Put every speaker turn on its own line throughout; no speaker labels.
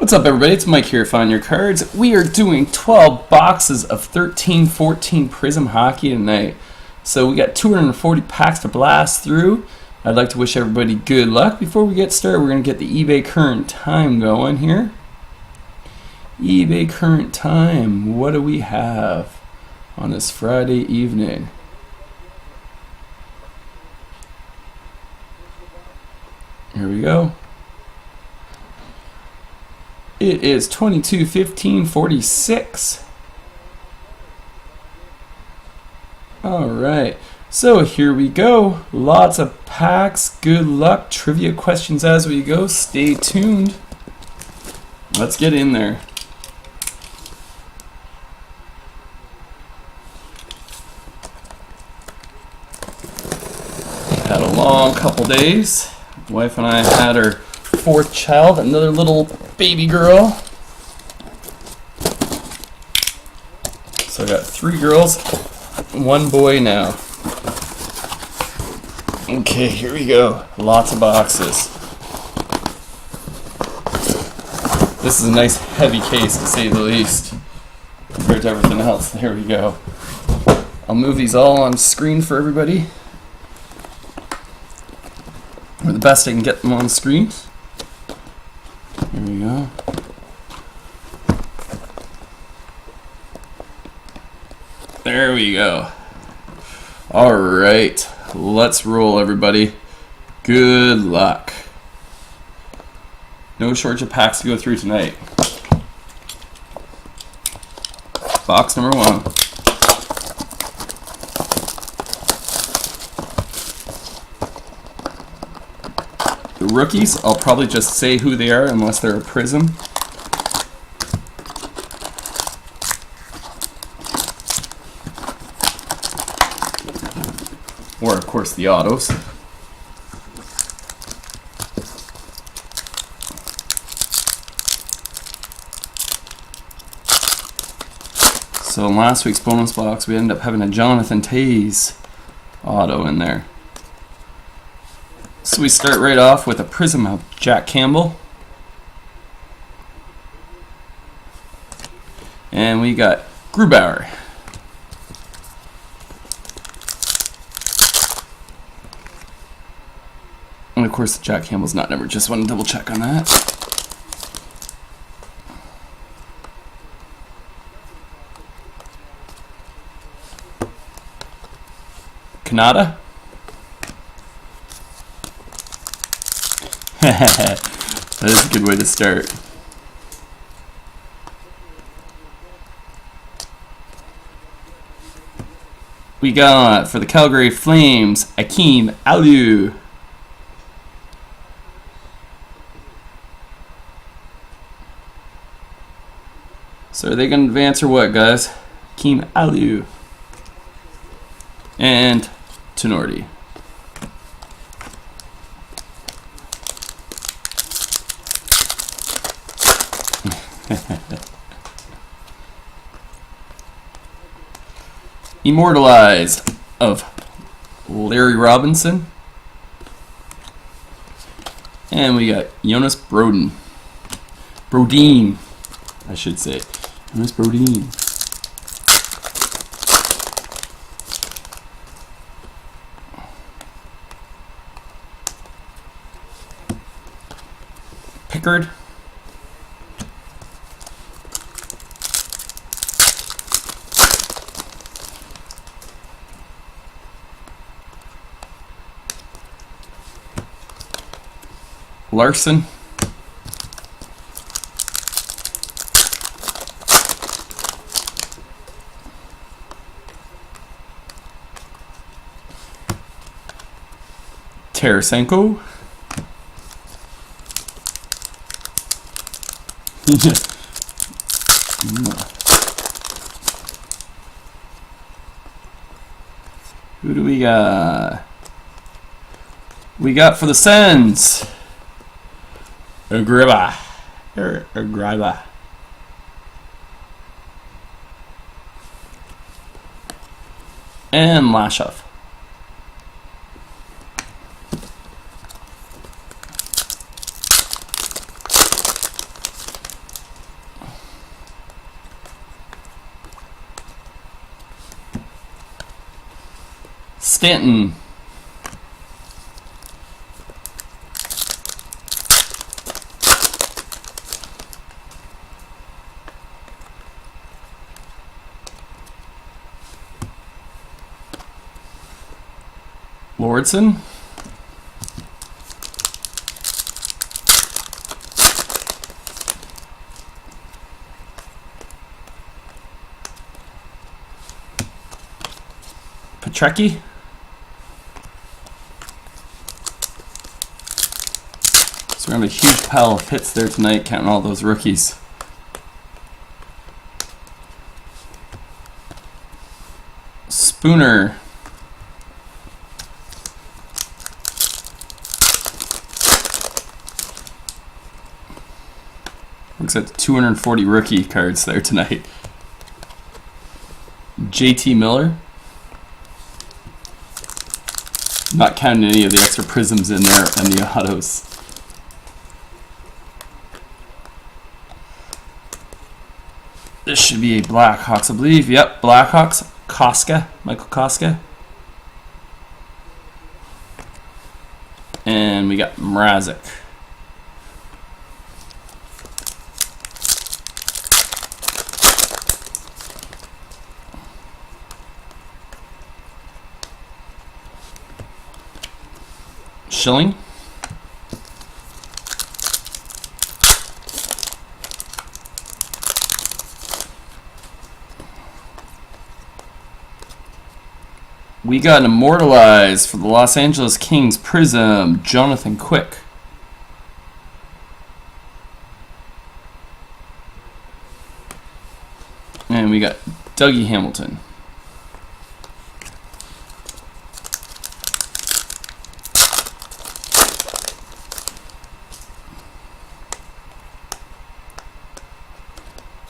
What's up, everybody? It's Mike here, Find Your Cards. We are doing 12 boxes of 13-14 Prizm hockey tonight. So we got 240 packs to blast through. I'd like to wish everybody good luck. Before we get started, we're going to get the eBay current time going here. eBay current time. What do we have on this Friday evening? Here we go. It is 22/15/46. Alright, so here we go. Lots of packs. Good luck. Trivia questions as we go. Stay tuned. Let's get in there. Had a long couple days. Wife and I had our fourth child, another little baby girl. So I got 3 girls, 1 boy now. Okay, here we go. Lots of boxes. This is a nice heavy case, to say the least, compared to everything else. Here we go. I'll move these all on screen for everybody, or the best I can get them on screen. Here we go. There we go. Alright, let's roll, everybody. Good luck. No shortage of packs to go through tonight. Box number 1. The rookies, I'll probably just say who they are unless they're a Prizm. Or, of course, the autos. So in last week's bonus box, we ended up having a Jonathan Taze auto in there. So we start right off with a Prizm of Jack Campbell. And we got Grubauer. And of course, Jack Campbell's not numbered. Just want to double check on that. Canada. That is a good way to start. We got, for the Calgary Flames, Akim Aliu. So are they going to advance or what, guys? Akim Aliu. And Tenorti. Immortalized of Larry Robinson. And we got Jonas Brodin, I should say. Jonas Brodin. Pickard. Larson. Tarasenko. Who do we got? We got for the Sens, Agribah. And Lashoff. Stanton. Lordson. Petrecki. So we're going to have a huge pile of hits there tonight, counting all those rookies. Spooner. Looks at 240 rookie cards there tonight. JT Miller. Not counting any of the extra prisms in there and the autos. This should be a Blackhawks, I believe. Yep, Blackhawks. Koska, Michael Koska. And we got Mrazek. Schilling. We got an immortalized for the Los Angeles Kings Prizm, Jonathan Quick. And we got Dougie Hamilton.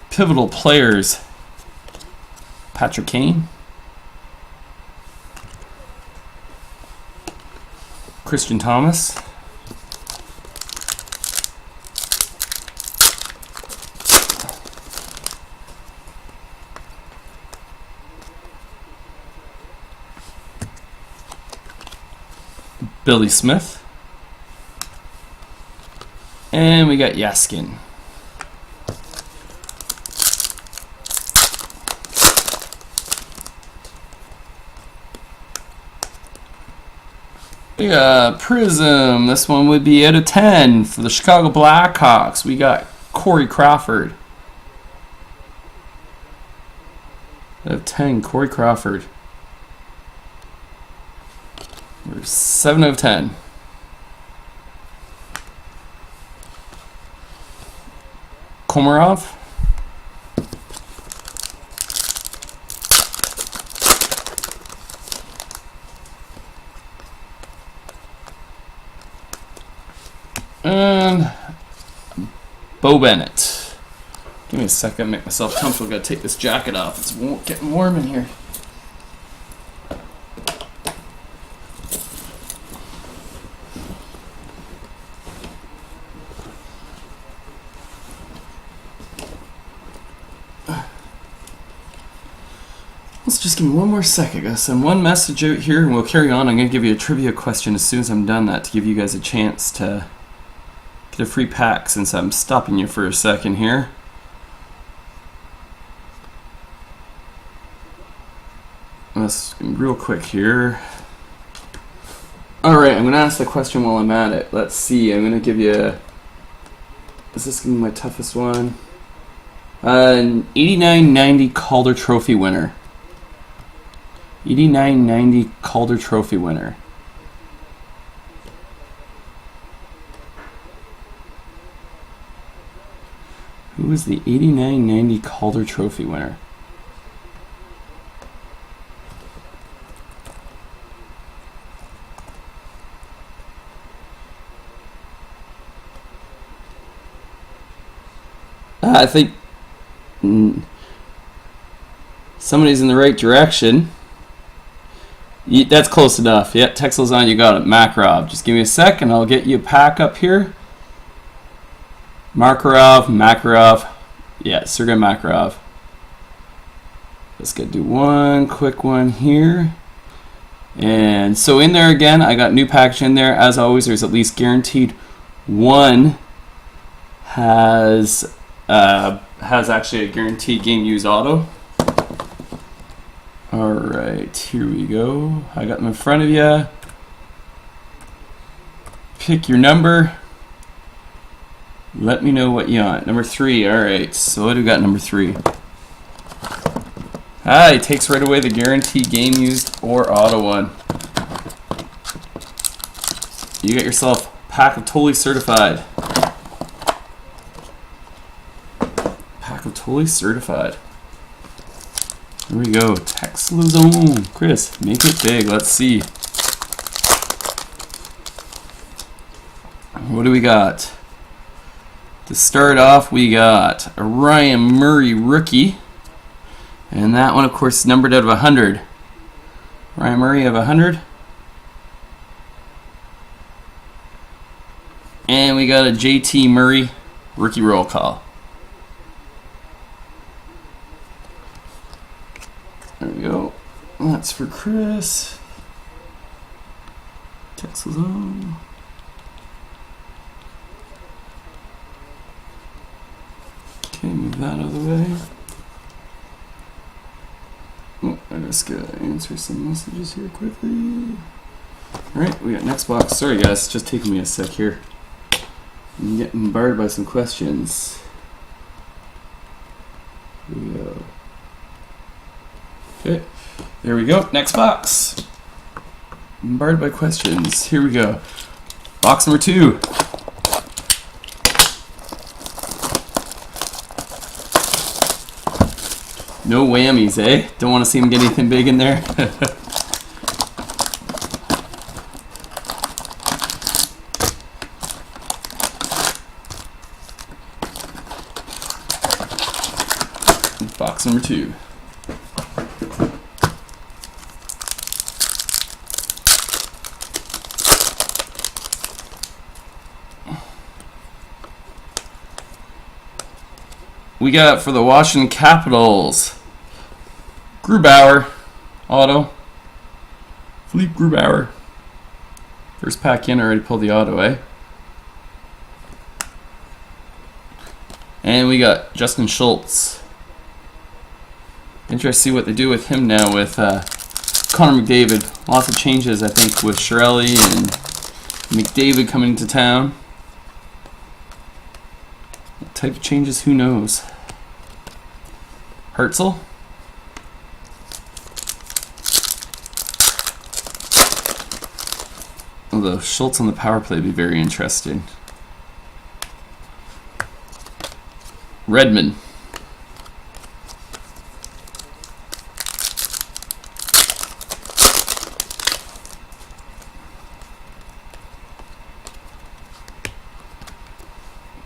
Pivotal players, Patrick Kane, Christian Thomas, Billy Smith, and we got Yaskin. We got Prizm. This one would be out of 10 for the Chicago Blackhawks. We got Corey Crawford. Out of 10, Corey Crawford. We're 7 out of 10. Komarov. And Bo Bennett. Give me a second, make myself comfortable. Gotta take this jacket off. It's getting warm in here. Let's just give me one more second. I gotta send one message out here and we'll carry on. I'm gonna give you a trivia question as soon as I'm done that to give you guys a chance to get a free pack since I'm stopping you for a second here. Let's be real quick here. Alright, I'm going to ask the question while I'm at it. Let's see, I'm going to give you... Is this going to be my toughest one? An 89-90 Calder Trophy winner. 89-90 Calder Trophy winner. Who is the 89-90 Calder Trophy winner? I think somebody's in the right direction. That's close enough. Yeah, Texel's on. You got it. Makarov. Just give me a sec and I'll get you a pack up here. Makarov. Yeah, Sergei Makarov. Let's go do one quick one here. And so in there again, I got new package in there. As always, there's at least guaranteed one has actually a guaranteed game used auto. All right, here we go. I got them in front of you. Pick your number. Let me know what you want. Number 3. All right. So what do we got? Number 3. It takes right away the guaranteed game used or auto one. You get yourself a pack of Totally Certified. Pack of Totally Certified. Here we go. Texas Zone. Chris, make it big. Let's see. What do we got? To start off, we got a Ryan Murray rookie. And that one, of course, is numbered out of 100. Ryan Murray of 100. And we got a JT Murray rookie roll call. There we go. That's for Chris. Texas Zone. Okay, move that out of the way. Oh, I just gotta answer some messages here quickly. Alright, we got next box. Sorry guys, it's just taking me a sec here. I'm getting bombarded by some questions. Here we go. Okay, there we go. Next box. Bombarded by questions. Here we go. Box number 2. No whammies, eh? Don't want to see him get anything big in there. Box number 2. We got for the Washington Capitals, Grubauer, auto. Philippe Grubauer. First pack in, already pulled the auto, eh? And we got Justin Schultz. Interested to see what they do with him now with Connor McDavid. Lots of changes, I think, with Shirelli and McDavid coming into town. What type of changes, who knows? Hertzel. Although Schultz on the power play would be very interesting. Redmond.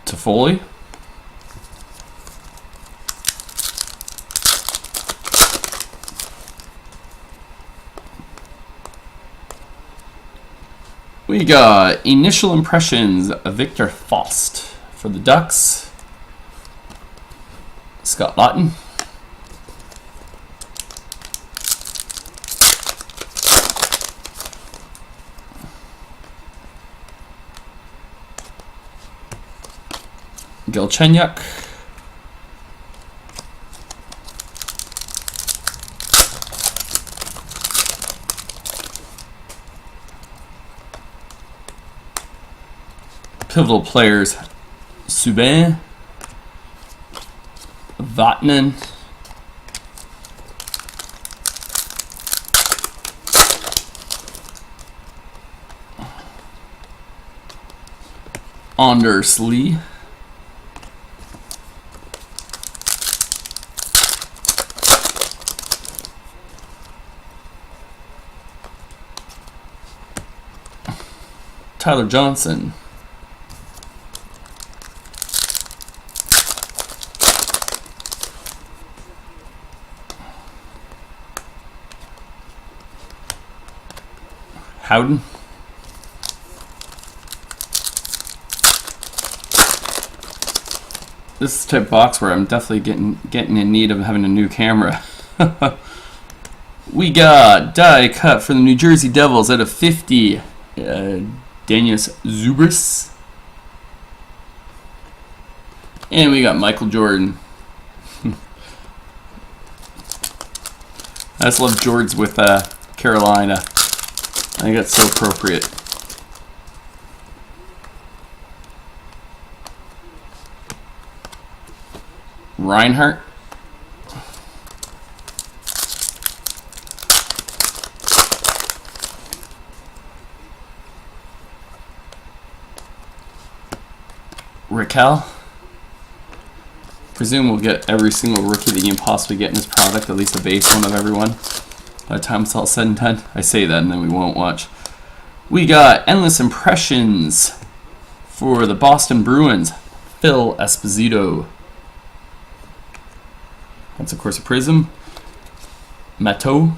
Toffoli. We got initial impressions of Victor Faust for the Ducks. Scott Lawton. Galchenyuk. Pivotal players: Subban, Vatanen, Anders Lee, Tyler Johnson, Howden, this is the type of box where I'm definitely getting in need of having a new camera. We got die cut for the New Jersey Devils out of 50. Danius Zubris. And we got Michael Jordan. I just love Jordans with Carolina. I think that's so appropriate. Reinhardt. Raquel. Presume we'll get every single rookie that you can possibly get in this product, at least a base one of everyone. By the time it's all said and done, I say that and then we won't watch. We got Endless Impressions for the Boston Bruins, Phil Esposito. That's of course a Prizm. Matteau.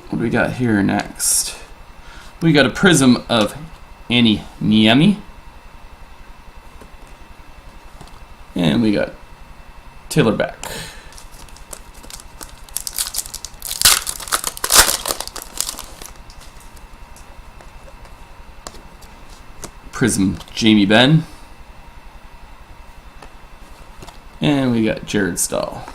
What do we got here next? We got a Prizm of Annie Niemi. And we got Taylor Beck. Prizm Jamie Benn. And we got Jared Stahl.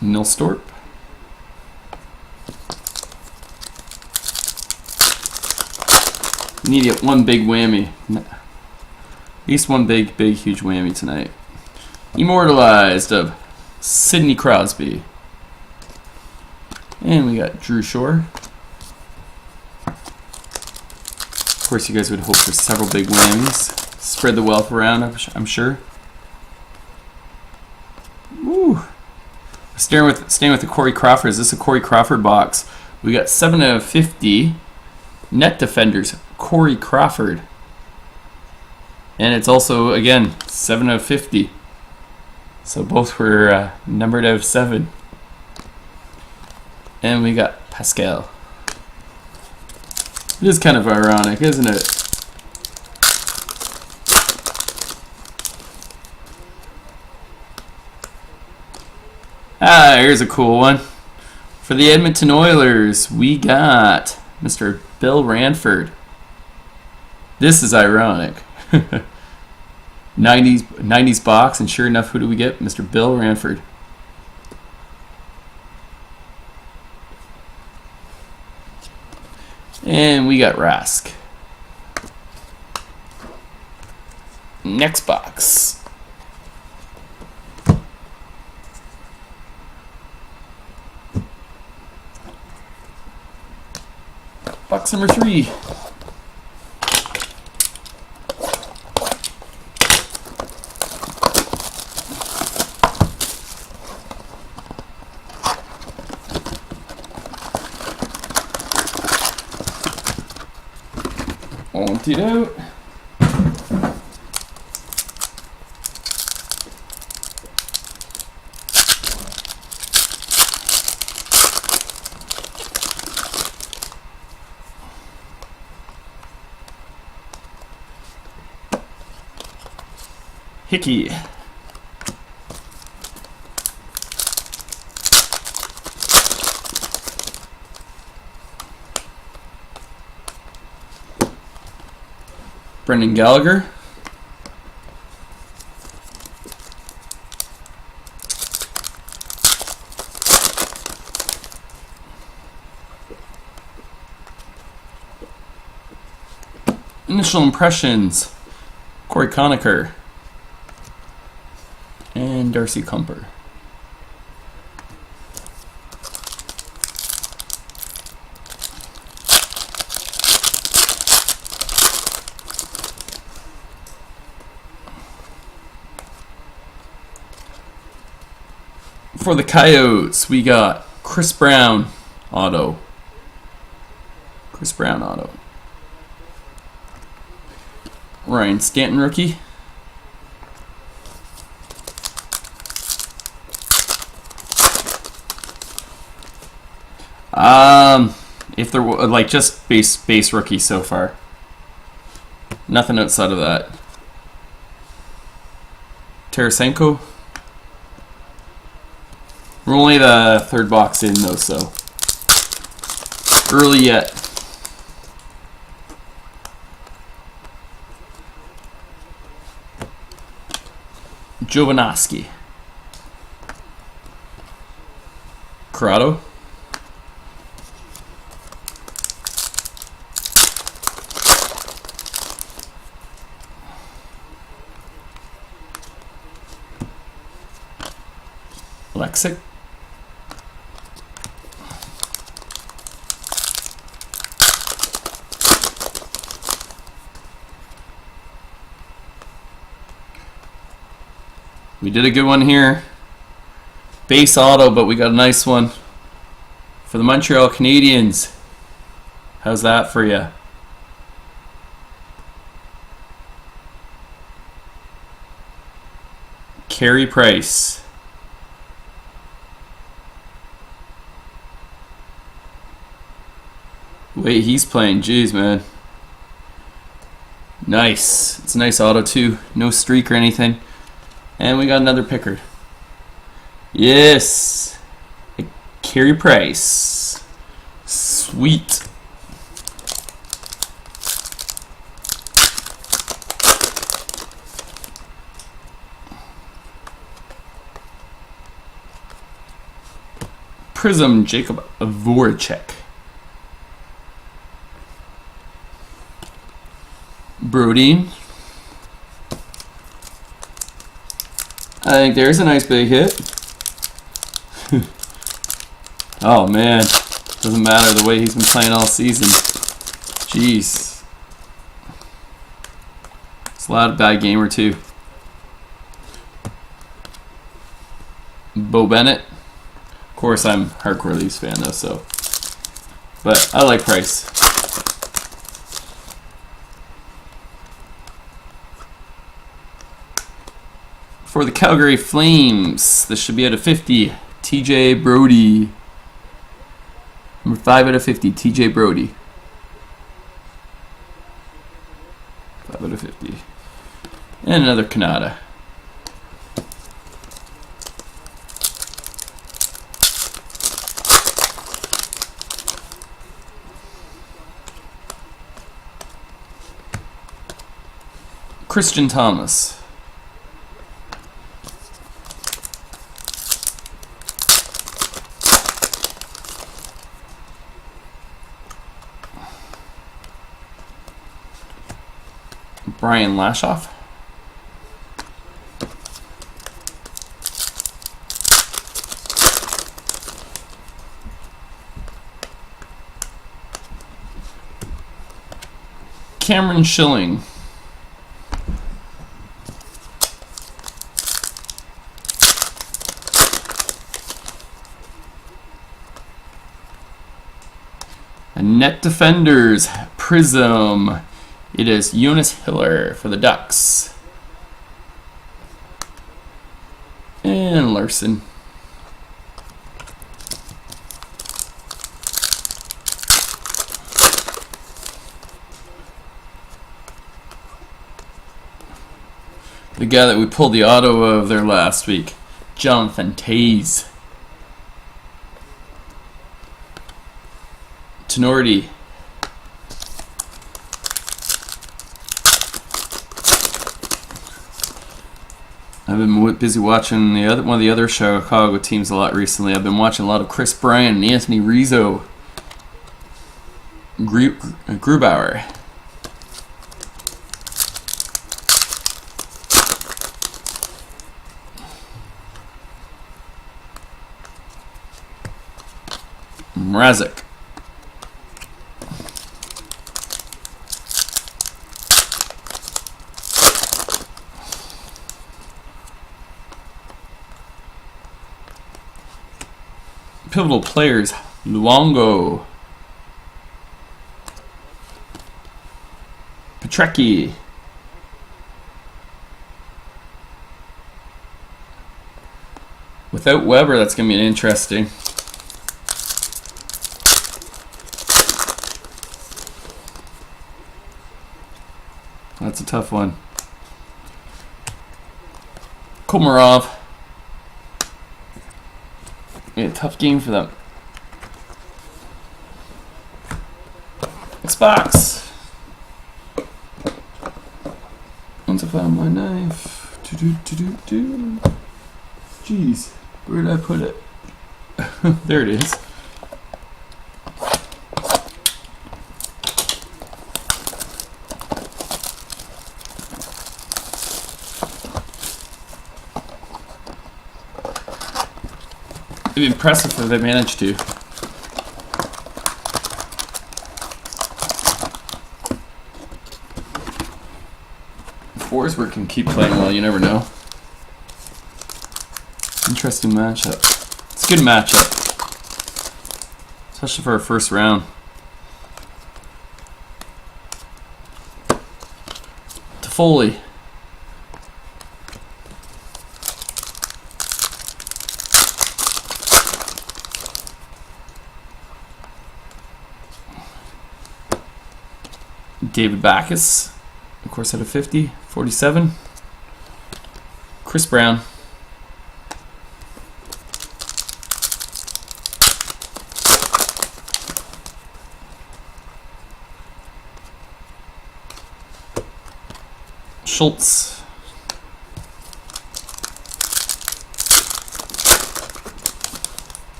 Nilstorp. Need to get one big whammy. At least one big, huge whammy tonight. Immortalized of Sidney Crosby. And we got Drew Shore. Of course, you guys would hope for several big whammies. Spread the wealth around, I'm sure. Woo! Staying with the Corey Crawford. Is this a Corey Crawford box? We got 7 out of 50 net defenders. Corey Crawford. And it's also, again, 7 out of 50. So both were numbered out of 7. And we got Pascal. It is kind of ironic, isn't it? Ah, here's a cool one. For the Edmonton Oilers, we got Mr. Bill Ranford. This is ironic. 90s box, and sure enough, who do we get? Mr. Bill Ranford. And we got Rask. Next box. Box number 3. Emptied out. Hickey. Brendan Gallagher. Initial impressions. Corey Conacher. And Darcy Kumper. For the Coyotes, we got Chris Brown auto. Chris Brown auto. Ryan Stanton rookie. If there were like just base rookie so far, nothing outside of that. Tarasenko. We're only the third box in though, so early yet. Jovanovski. Corrado. Lexic. We did a good one here. Base auto, but we got a nice one for the Montreal Canadiens. How's that for you? Carey Price. Wait, he's playing. Jeez, man. Nice. It's a nice auto, too. No streak or anything. And we got another Pickard. Yes. Carey Price. Sweet. Prizm Jacob Voracek. Brody. I think there's a nice big hit. Oh man, doesn't matter the way he's been playing all season. Jeez. It's a lot of bad game or two. Bo Bennett. Of course I'm a hardcore Leafs fan though, so. But I like Price. For the Calgary Flames, this should be out of 50. TJ Brody. Number 5 out of 50. TJ Brody. 5 out of 50. And another Canada. Christian Thomas. Brian Lashoff. Cameron Schilling. And Net Defenders Prizm. It is Jonas Hiller for the Ducks. And Larson. The guy that we pulled the auto of there last week, Jonathan Taze. Tenorti. I've been busy watching one of the other Chicago teams a lot recently. I've been watching a lot of Chris Bryan and Anthony Rizzo. Grubauer. Mrazek. Pivotal players, Luongo, Petrecki, without Weber, that's going to be an interesting. That's a tough one. Komarov. Yeah, tough game for them. Next box. Once I found my knife. Jeez, where did I put it? There it is. It'd be impressive if they managed to. Forsberg can keep playing well, you never know. Interesting matchup. It's a good matchup. Especially for our first round. Toffoli. David Backus, of course, at a 50, 47. Chris Brown. Schultz.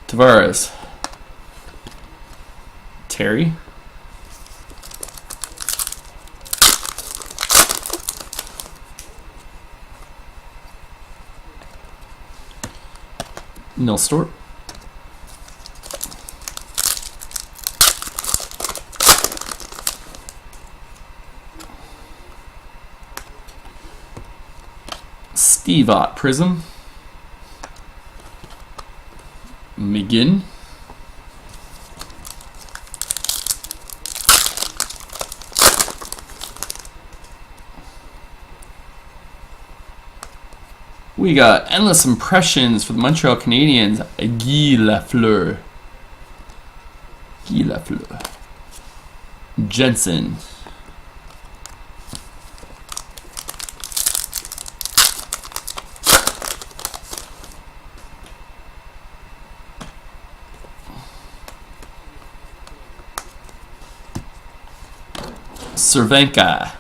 Tavares. Terry. Nilstorp. Steve Ott Prizm. McGinn. We got Endless Impressions for the Montreal Canadiens, Guy Lafleur. Guy Lafleur. Jensen. Cervenka.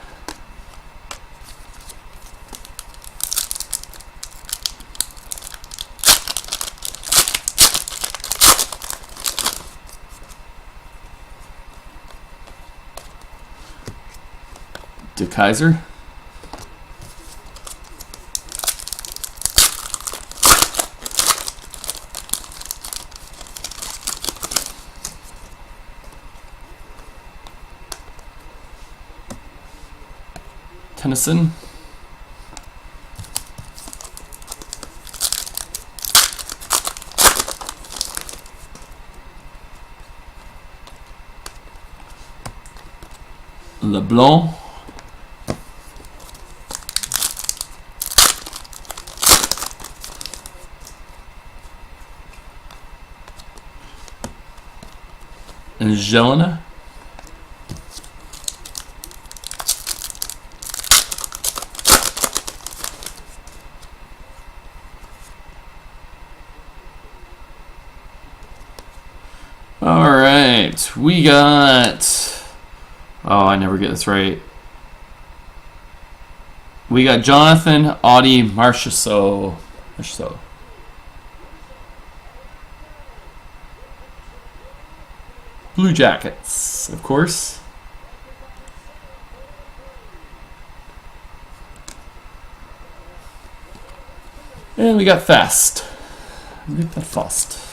De Kaiser. Tennyson. LeBlanc. And Jelena. All right, we got, oh, I never get this right. We got Jonathan Audie Marchessault. Blue Jackets, of course. And we got Fast. We got Fast.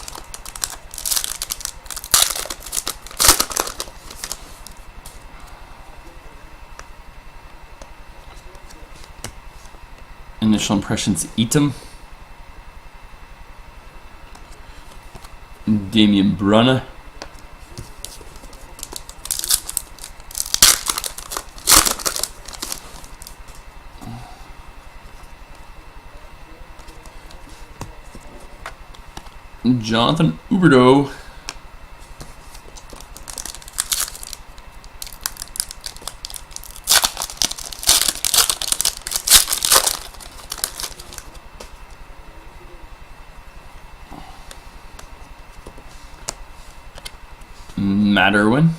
Initial impressions, Eatum. Damian Brunner. Jonathan Huberdeau. Matt Irwin.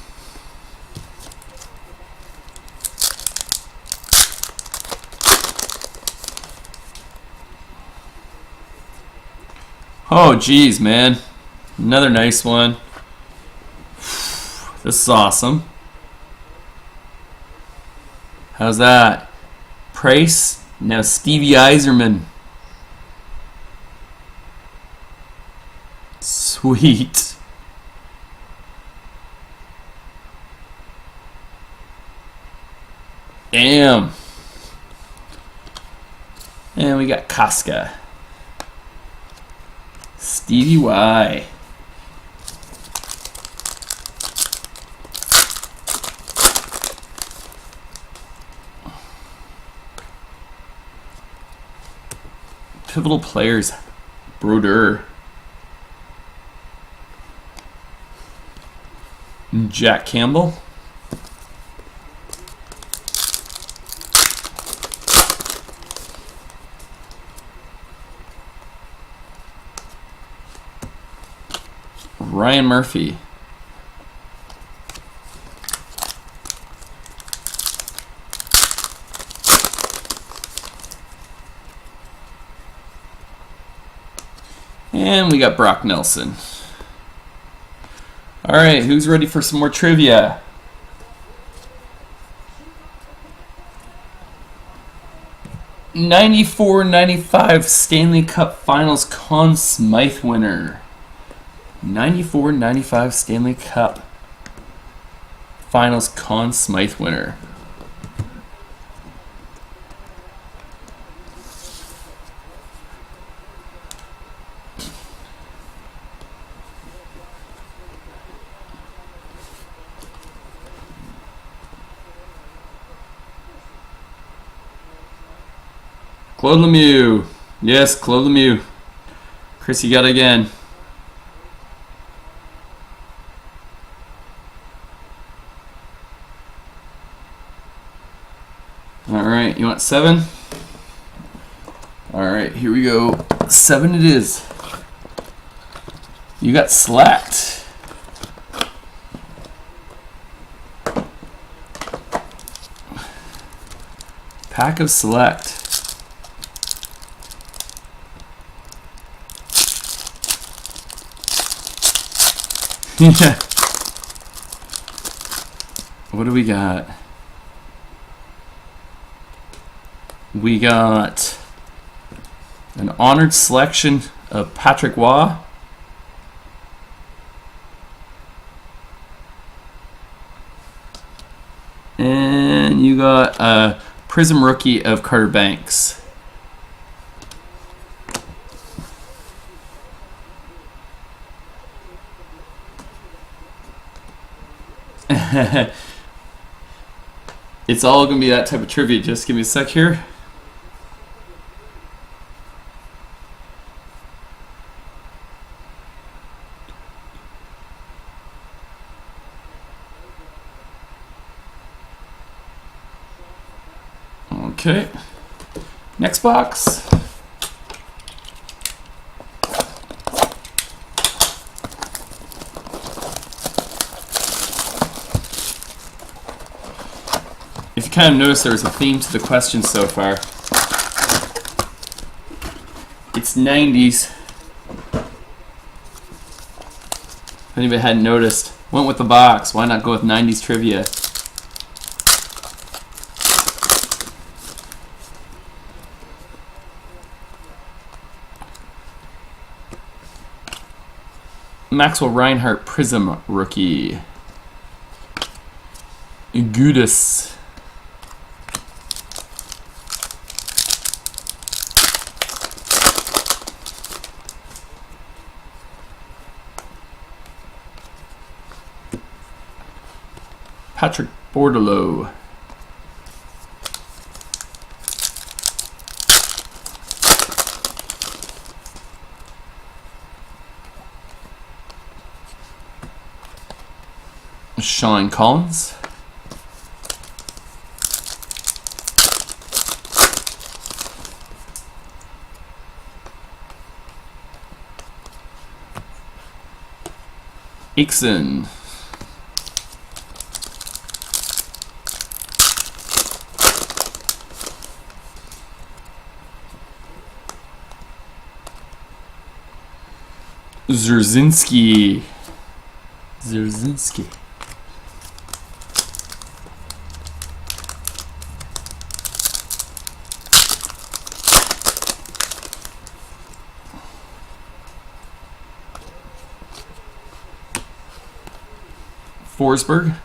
Oh, geez, man. Another nice one. This is awesome. How's that? Price. Now Stevie Yzerman. Sweet. Damn. And we got Casca. Stevie Y. Pivotal players. Broder. Jack Campbell. Ryan Murphy. And we got Brock Nelson. All right, who's ready for some more trivia? '94-95 Stanley Cup Finals Conn Smythe winner. '94-95 Stanley Cup Finals Conn Smythe winner. Claude Lemieux. Yes, Claude Lemieux. Chris, you got it again. Alright, you want 7? Alright, here we go. 7 it is. You got Select. Pack of Select. Yeah. What do we got? We got an honored selection of Patrick Waugh. And you got a Prizm rookie of Carter Banks. It's all going to be that type of trivia. Just give me a sec here. Okay. Next box. If you kind of notice, there's a theme to the questions so far. It's 90s. If anybody hadn't noticed, went with the box. Why not go with 90s trivia? Maxwell Reinhart Prizm rookie. Gudis. Patrick Bordelot. Sean Collins. Ixon. Zerzinski. Forsberg.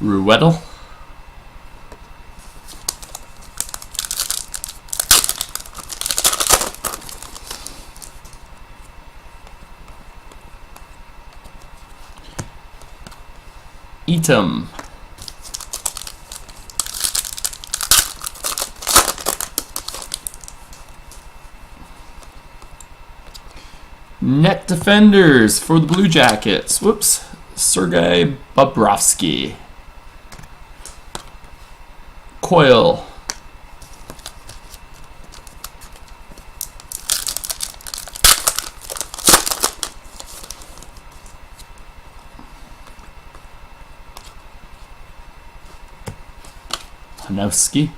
Ruedel. Eatum. Net defenders for the Blue Jackets. Whoops. Sergei Bobrovsky. Coyle. Hanowski.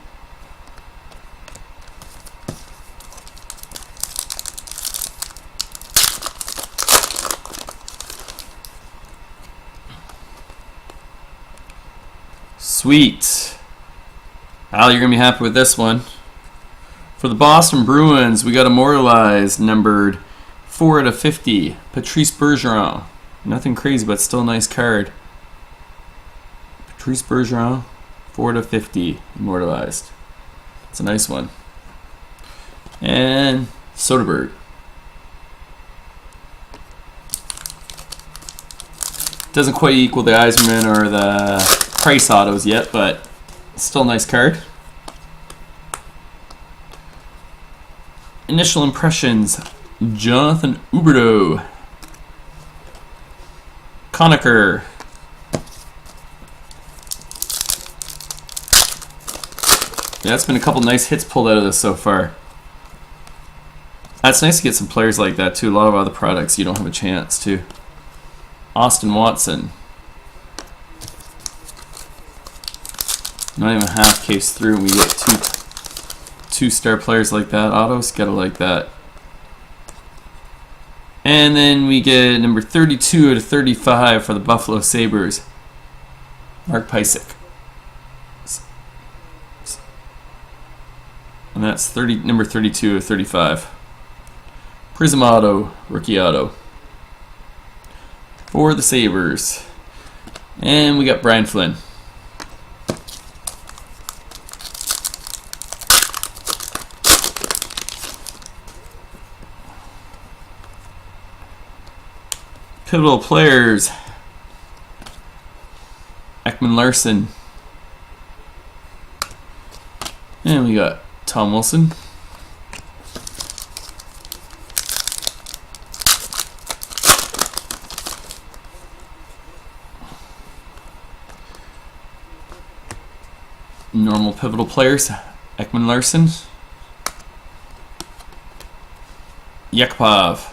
Sweet. Al, you're going to be happy with this one. For the Boston Bruins, we got immortalized, numbered 4 out of 50. Patrice Bergeron. Nothing crazy, but still a nice card. Patrice Bergeron, 4 out of 50, immortalized. It's a nice one. And Soderberg. Doesn't quite equal the Yzerman or the Price autos yet, but still a nice card. Initial impressions, Jonathan Huberdeau. Conacher. Yeah, it's been a couple nice hits pulled out of this so far. It's nice to get some players like that too. A lot of other products you don't have a chance to. Austin Watson. Not even half case through and we get two-star players like that. Autos, gotta like that. And then we get number 32 out of 35 for the Buffalo Sabres. Mark Pysyk. And that's number 32 of 35. Prizm auto, rookie auto. For the Sabres. And we got Brian Flynn. Pivotal players. Ekman Larson. And we got Tom Wilson. Normal pivotal players. Ekman Larson. Yakupov.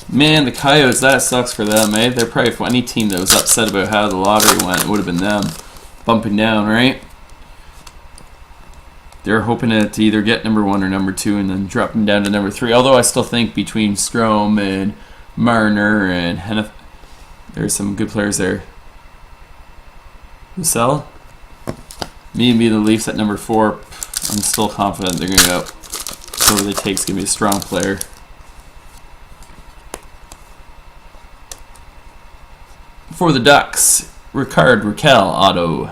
Man, the Coyotes, that sucks for them, eh? They're probably, for any team that was upset about how the lottery went, it would have been them. Bumping down, right? They're hoping to either get number 1 or number 2 and then drop them down to number 3. Although I still think between Strome and Marner and Hennef, there's some good players there. Roussel? Me and the Leafs at number 4. I'm still confident they're going to go. Whoever they take is going to be a strong player. For the Ducks, Ricard Raquel auto.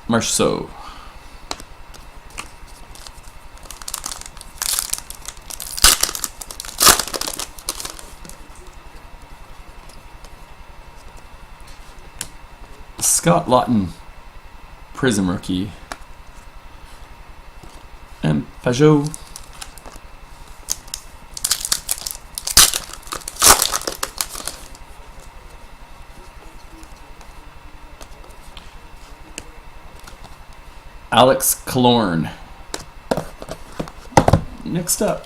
Marceau. Scott Lawton, Prizm rookie. And Pajot. Alex Killorn. Next up,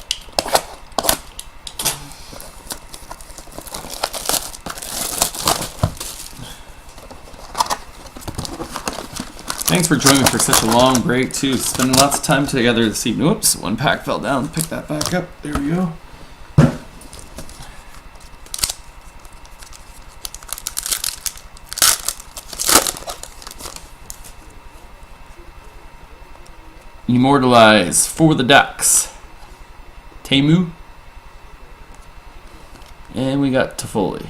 Thanks for joining me for such a long break, too. Spending lots of time together this evening. Whoops, one pack fell down. Pick that back up. There we go. Immortalize for the Ducks. Temu. And we got Toffoli.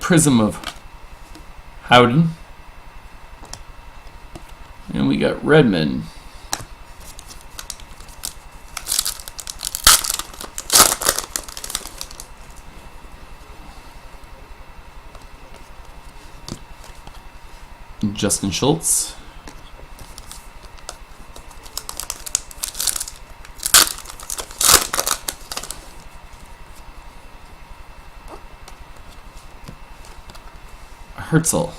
Prizm of Howden. And we got Redmond. Justin Schultz. Herzl.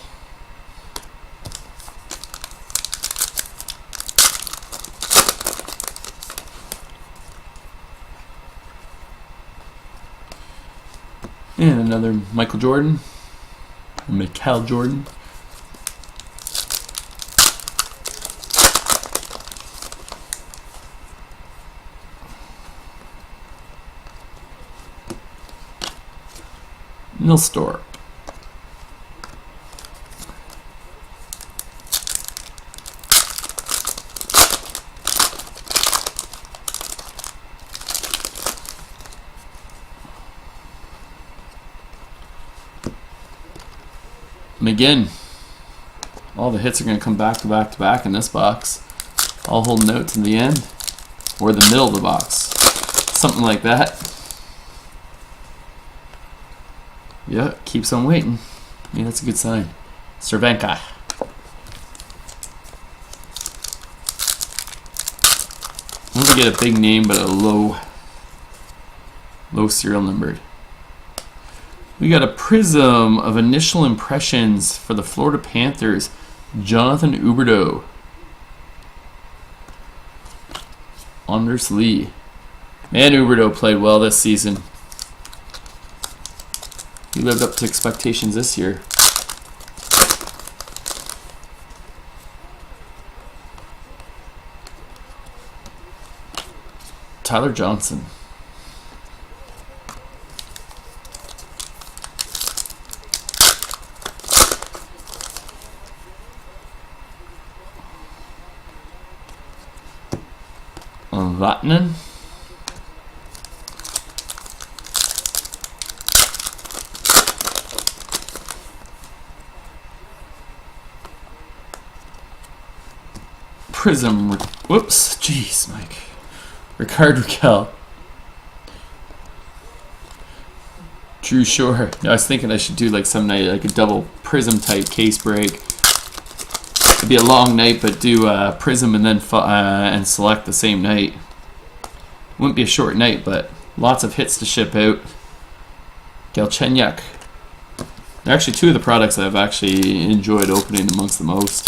And another Michael Jordan. Michael Jordan. Millstorp. And again, all the hits are going to come back to back to back in this box. I'll hold notes in the end, or the middle of the box. Something like that. Yeah, keeps on waiting. Yeah, that's a good sign. Cervenka. I want to get a big name, but a low serial numbered. We got a Prizm of initial impressions for the Florida Panthers, Jonathan Huberdeau. Anders Lee. Man, Huberdeau played well this season. He lived up to expectations this year. Tyler Johnson. Vatanen. Prizm. Whoops. Jeez, Mike. Ricard Raquel. Drew Shore. I was thinking I should do like some night, like a double Prizm type case break. It'd be a long night, but do Prizm and then and select the same night. Wouldn't be a short night, but lots of hits to ship out. Galchenyuk. They're actually two of the products I've actually enjoyed opening amongst the most.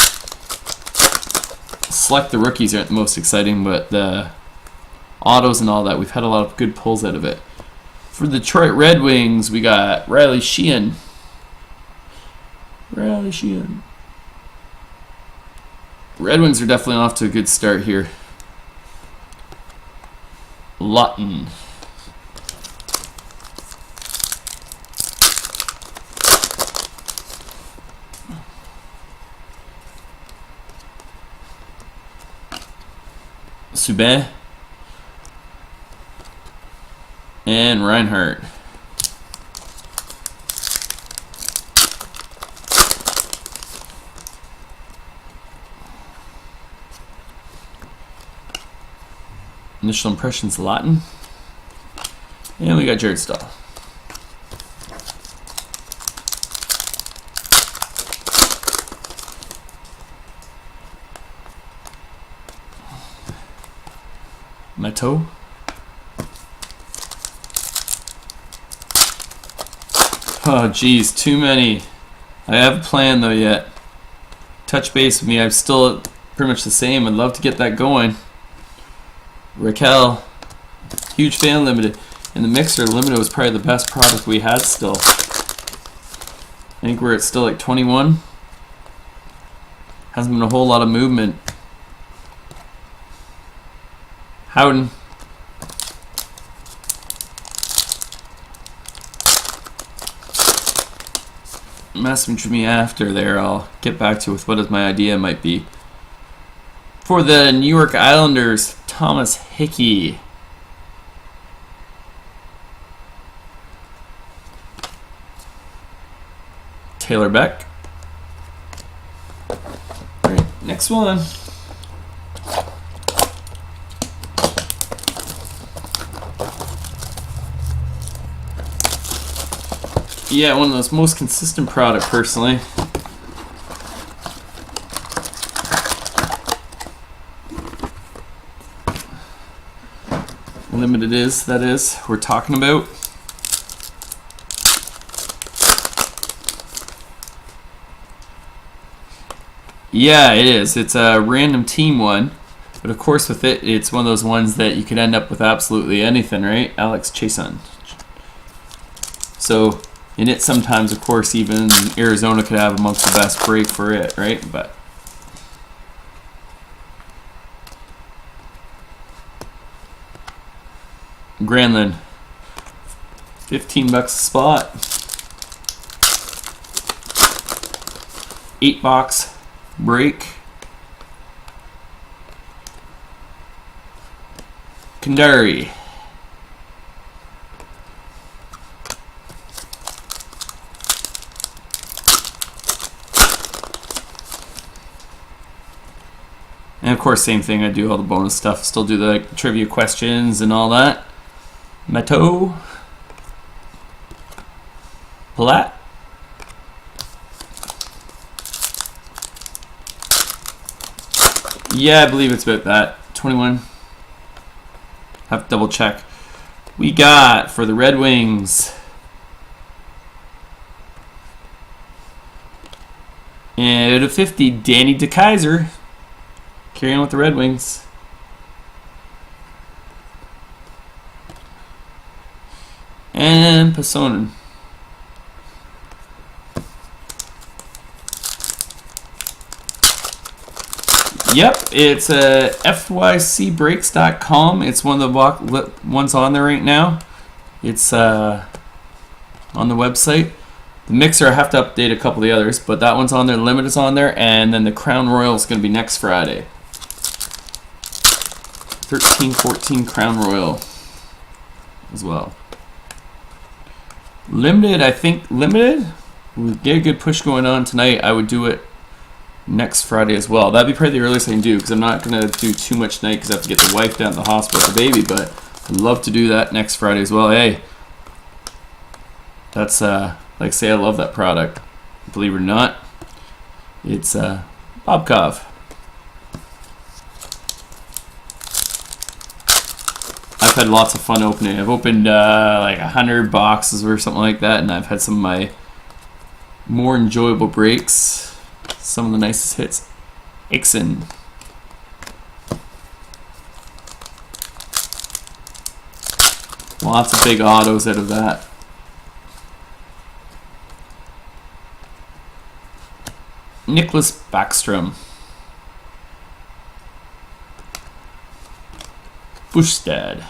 Select the rookies aren't the most exciting, but the autos and all that, we've had a lot of good pulls out of it. For the Detroit Red Wings, we got Riley Sheehan. Riley Sheehan. Red Wings are definitely off to a good start here. Lawton. Subban. And Reinhardt. Initial impressions, Lawton. And we got Jared Stahl. Matteau. Oh geez, too many. I have a plan though yet. Touch base with me. I'm still pretty much the same. I'd love to get that going. Raquel, huge fan limited. And the mixer limited was probably the best product we had still. I think we're at still like 21. Hasn't been a whole lot of movement. Howden. Message me after there. I'll get back to you with what my idea might be. For the New York Islanders, Thomas Hickey. Taylor Beck. All right, next one. Yeah, one of those most consistent product personally. Limited is, that is, we're talking about. Yeah, it is. It's a random team one. But of course with it, it's one of those ones that you could end up with absolutely anything, right? Alex Chason. So in it sometimes, of course, even Arizona could have amongst the best break for it, right? But Granlund, $15 a spot. 8-box break. Kandari. And of course, same thing. I do all the bonus stuff. Still do the trivia questions and all that. Mato. Palat. Yeah, I believe it's about that. 21. Have to double check. We got for the Red Wings. And out of 50, Danny DeKeyser. Carrying on with the Red Wings. And Passonen. Yep, it's fycbreaks.com. It's one of the ones on there right now. It's on the website. The mixer, I have to update a couple of the others, but that one's on there. Limit is on there, and then the Crown Royal is going to be next Friday. 13-14 Crown Royal as well. Limited, I think limited. We get a good push going on tonight. I would do it next Friday as well. That'd be probably the earliest I can do because I'm not going to do too much tonight because I have to get the wife down to the hospital with the baby. But I'd love to do that next Friday as well. Hey, that's like I say, I love that product. Believe it or not, it's Bobkov. I've had lots of fun opening. I've opened like 100 boxes or something like that, and I've had some of my more enjoyable breaks. Some of the nicest hits. Ixon. Lots of big autos out of that. Nicholas Backstrom. Bustad.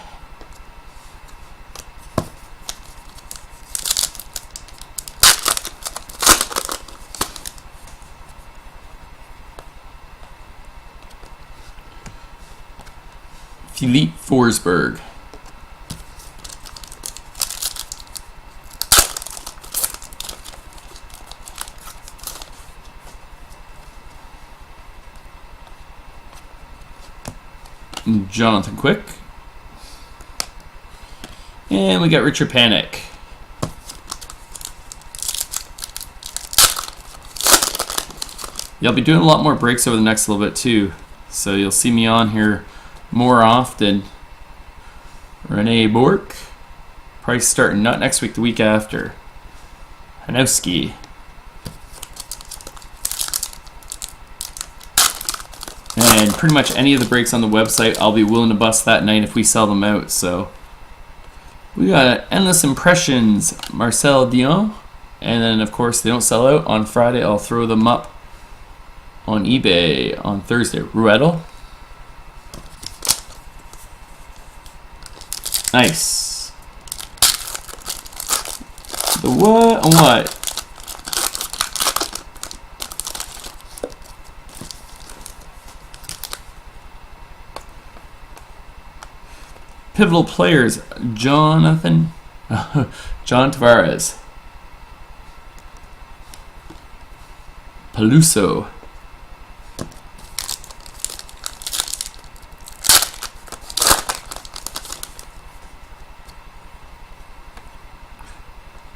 Philippe Forsberg. Jonathan Quick. And we got Richard Panik. Yeah, I'll be doing a lot more breaks over the next little bit too. So you'll see me on here more often. Rene Bork. Probably starting not next week, the week after. Hanowski. And pretty much any of the breaks on the website, I'll be willing to bust that night if we sell them out. So we got Endless Impressions, Marcel Dion. And then, of course, they don't sell out. On Friday, I'll throw them up on eBay on Thursday. Ruedel. Nice. The what? What? Pivotal players, John Tavares, Peluso,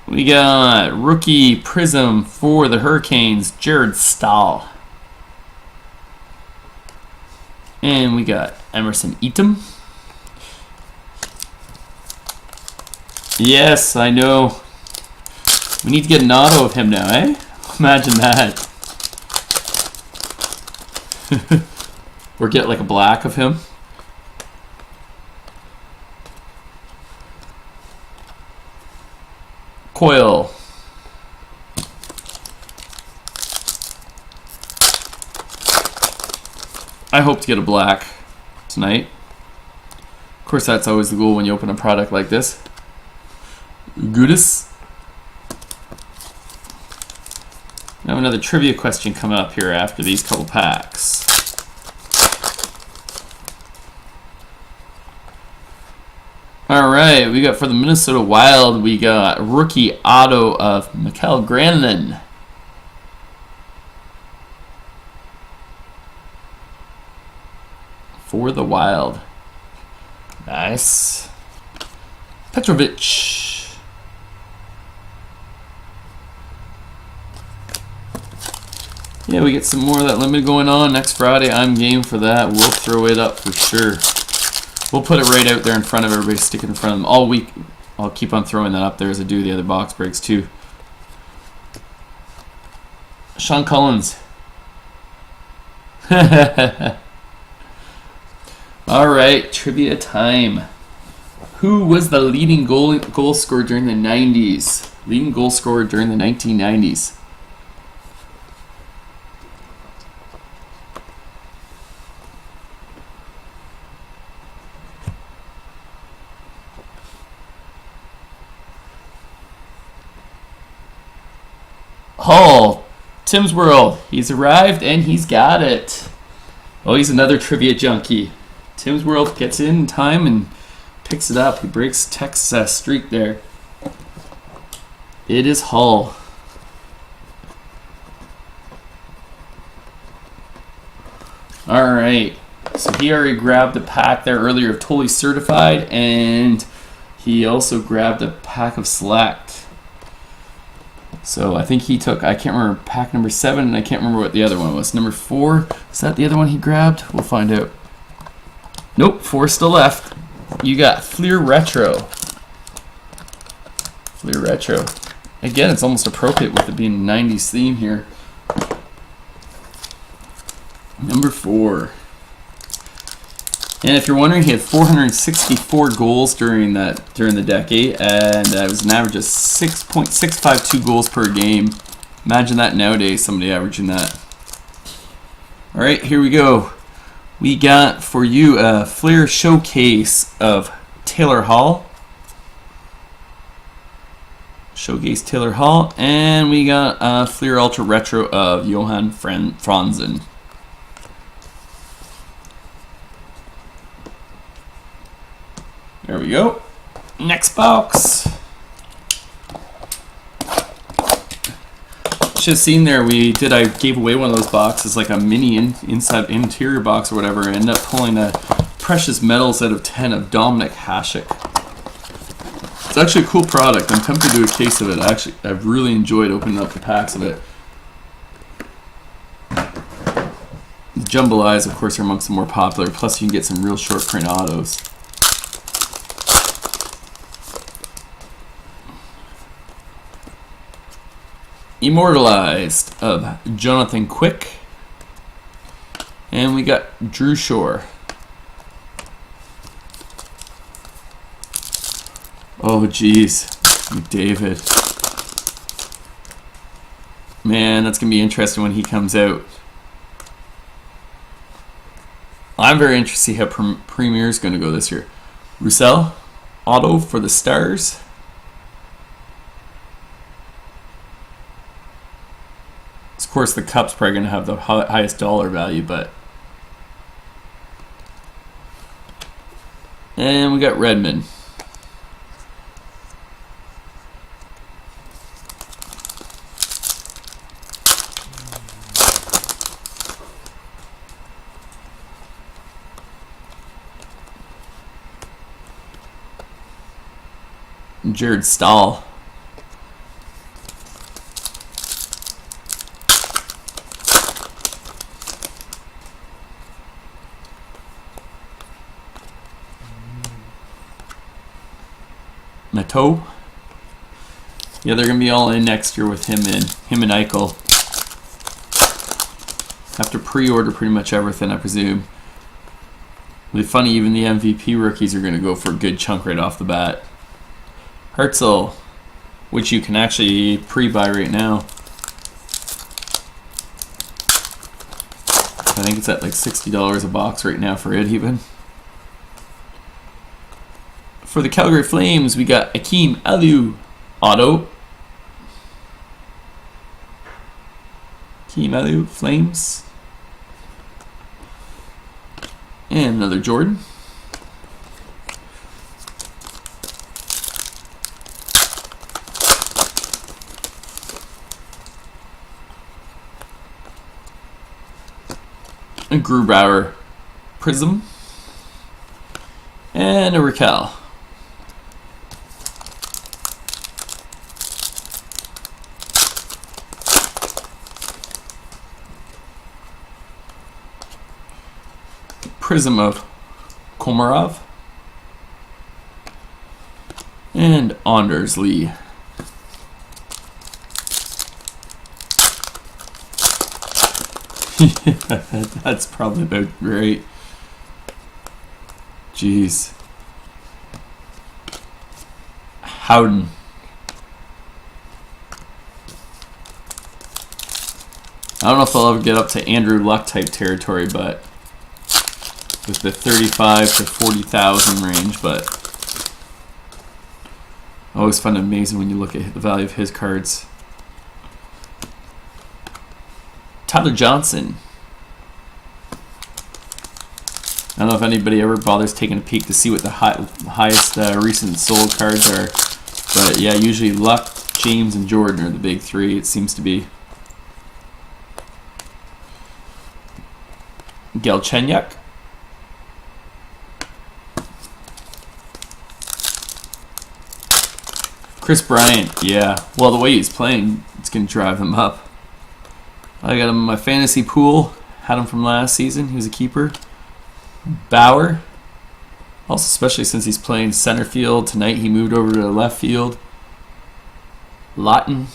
we got rookie Prizm for the Hurricanes, Jared Stahl, and we got Emerson Etem. Yes, I know. We need to get an auto of him now, eh? Imagine that. Or get like a black of him. Coil. I hope to get a black tonight. Of course, that's always the goal when you open a product like this. Goodis. I have another trivia question coming up here after these couple packs. Alright, we got for the Minnesota Wild, we got rookie auto of Mikael Granlund. For the Wild. Nice. Petrovic. Yeah, we get some more of that limit going on next Friday. I'm game for that. We'll throw it up for sure. We'll put it right out there in front of everybody, stick it in front of them all week. I'll keep on throwing that up there as I do the other box breaks too. Sean Collins. Alright, trivia time. Who was the leading goal scorer during the 90s? Leading goal scorer during the 1990s. Hull, Tim's World. He's arrived and he's got it. Oh, he's another trivia junkie. Tim's World gets in time and picks it up. He breaks Texas streak there. It is Hull. All right. So he already grabbed the pack there earlier of Totally Certified, and he also grabbed a pack of Select. So I think he took, I can't remember, pack number 7, and I can't remember what the other one was. Number 4, is that the other one he grabbed? We'll find out. Nope, 4 still left. You got Fleer Retro. Fleer Retro. Again, it's almost appropriate with it being a 90s theme here. Number 4. And if you're wondering, he had 464 goals during the decade, and it was an average of 6.652 goals per game. Imagine that nowadays, somebody averaging that. All right, here we go. We got for you a Flair Showcase of Taylor Hall. Showcase Taylor Hall, and we got a Fleer Ultra Retro of Johan Franzen. There we go. Next box. Should have seen there. I gave away one of those boxes, like a mini inside interior box or whatever, and ended up pulling a Precious Metals out of 10 of Dominic Hasek. It's actually a cool product. I'm tempted to do a case of it. I've really enjoyed opening up the packs of it. The Jumble Eyes, of course, are amongst the more popular. Plus, you can get some real short print autos. Immortalized of Jonathan Quick And we got Drew Shore. Oh, geez. McDavid. Man, that's going to be interesting when he comes out. I'm very interested to see how Premier is going to go this year. Roussel, auto for the Stars. Of course, the Cup's probably going to have the highest dollar value, but... And we got Redmond. Jared Stahl. Nato. Yeah, they're gonna be all in next year with him and Eichel. Have to pre-order pretty much everything, I presume. It'll be funny, even the MVP rookies are gonna go for a good chunk right off the bat. Herzl, which you can actually pre-buy right now. I think it's at like $60 a box right now for it even. For the Calgary Flames, we got Akeem Aliu auto. Akeem Aliu Flames. And another Jordan. A Grubauer Prizm. And a Raquel. Prizm of Komarov. And Anders Lee. That's probably about right. Jeez. Howden. I don't know if I'll ever get up to Andrew Luck type territory, but with the 35 to 40,000 range, but I always find it amazing when you look at the value of his cards. Tyler Johnson. I don't know if anybody ever bothers taking a peek to see what the highest recent sold cards are. But yeah, usually Luck, James, and Jordan are the big three, it seems to be. Galchenyuk. Chris Bryant, yeah. Well, the way he's playing, it's going to drive him up. I got him in my fantasy pool. Had him from last season. He was a keeper. Bauer. Also, especially since he's playing center field. Tonight he moved over to the left field. Lawton.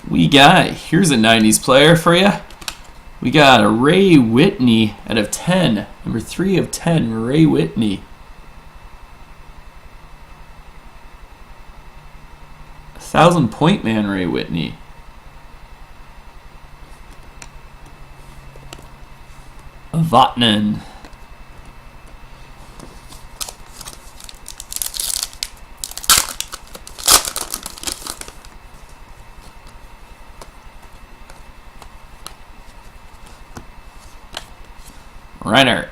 We got, here's a 90s player for you. We got a Ray Whitney out of 10. Number 3 of 10, Ray Whitney. 1,000-point man, Ray Whitney. Vatanen. Reiner.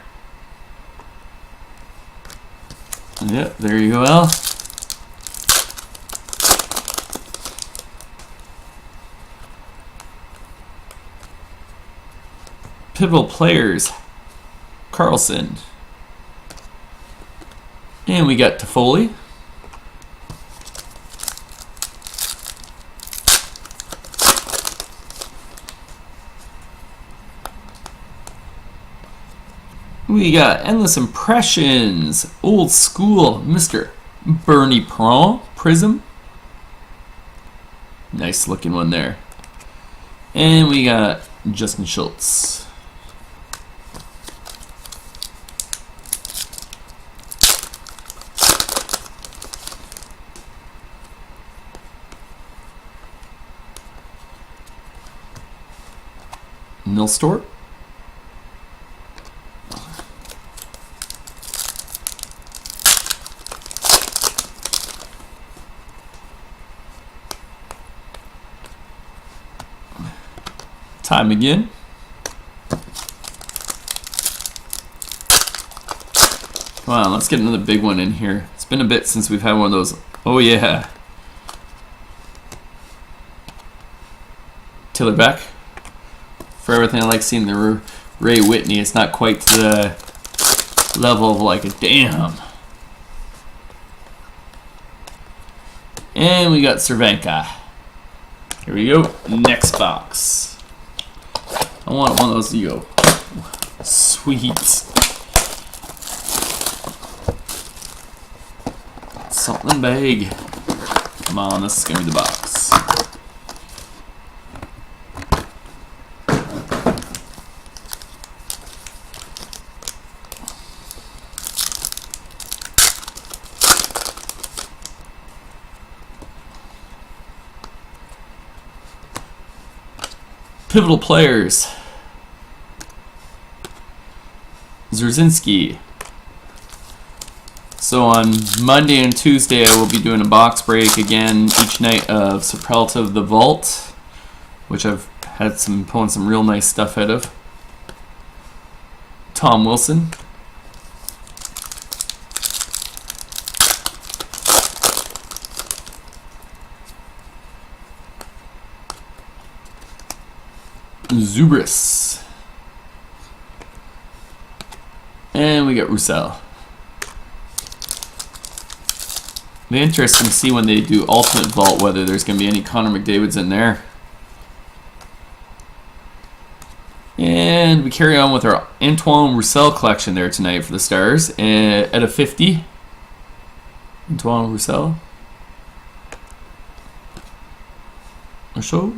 Yep, there you go, Al. Pivotal players. Carlson. And we got Toffoli. We got Endless Impressions, old school, Mr. Bernie Prizm. Nice looking one there. And we got Justin Schultz. Millstorp. Time again. Come on, let's get another big one in here. It's been a bit since we've had one of those. Oh yeah. Tiller Beck. For everything I like seeing the Ray Whitney, it's not quite to the level of like a damn. And we got Cervenka. Here we go. Next box. I want one of those to go. Sweet. Something big. Come on, this is gonna be the box. Pivotal players. Zerzinski. So on Monday and Tuesday I will be doing a box break again each night of Superlative the Vault, which I've had pulling some real nice stuff out of. Tom Wilson. Zubris. And we got Roussel. It'll be interesting to see when they do Ultimate Vault whether there's going to be any Connor McDavid's in there. And we carry on with our Antoine Roussel collection there tonight for the Stars. At a 50. Antoine Roussel. Or so.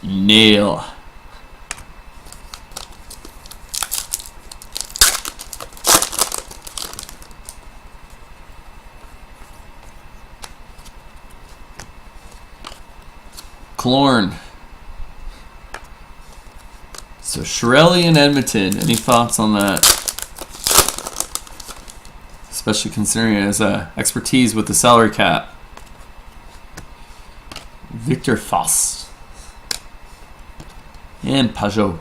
Nail. Clorn. So Shirelli and Edmonton. Any thoughts on that? Especially considering his expertise with the salary cap. Victor Foss. And Pajot.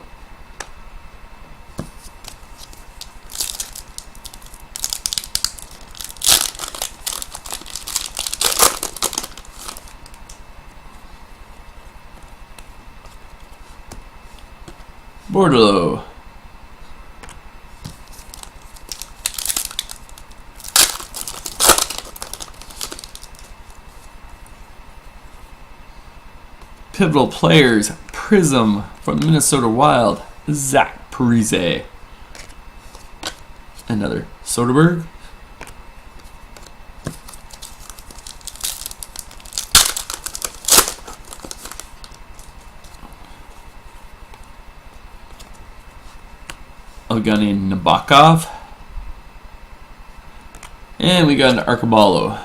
Bordelot. Pivotal players. Prizm from the Minnesota Wild, Zach Parise. Another Soderberg. Evgeny Nabokov. And we got an Arcabello.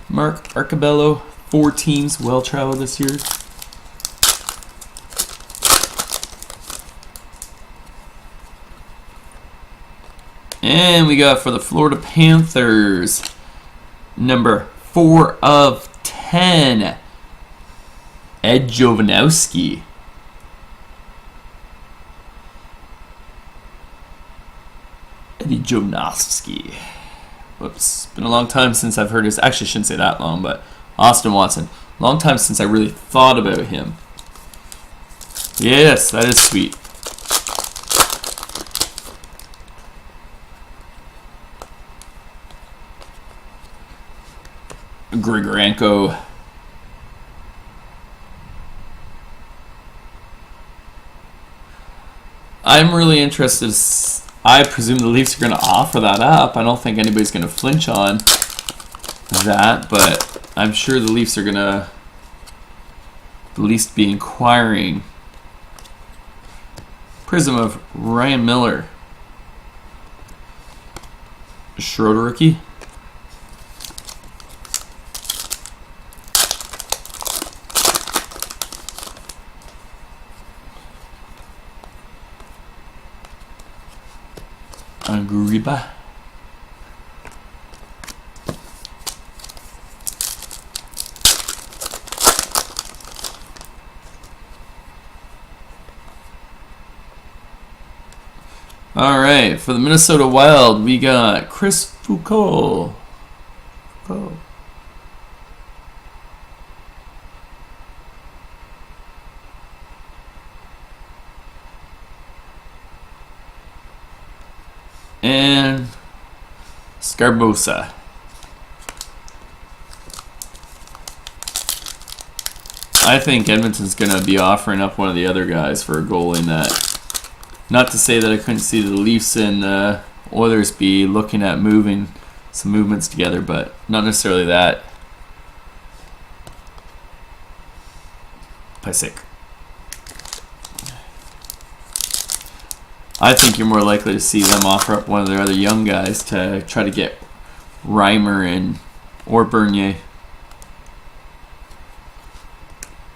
Mark Arcabello. 4 teams, well-traveled this year. And we got for the Florida Panthers, number 4 of 10, Ed Jovanovski. Eddie Jovanovski. Whoops. Been a long time since I've heard his. Actually, shouldn't say that long, but Austin Watson. Long time since I really thought about him. Yes, that is sweet. Grigorenko. I'm really interested. I presume the Leafs are going to offer that up. I don't think anybody's going to flinch on that, but I'm sure the Leafs are going to at least be inquiring. Prizm of Ryan Miller. Schroeder rookie. Anguriba. All right, for the Minnesota Wild, we got Chris Foucault. And Scarbosa. I think Edmonton's going to be offering up one of the other guys for a goal in that. Not to say that I couldn't see the Leafs and Oilers be looking at moving some movements together, but not necessarily that. Pysyk. I think you're more likely to see them offer up one of their other young guys to try to get Reimer or Bernier.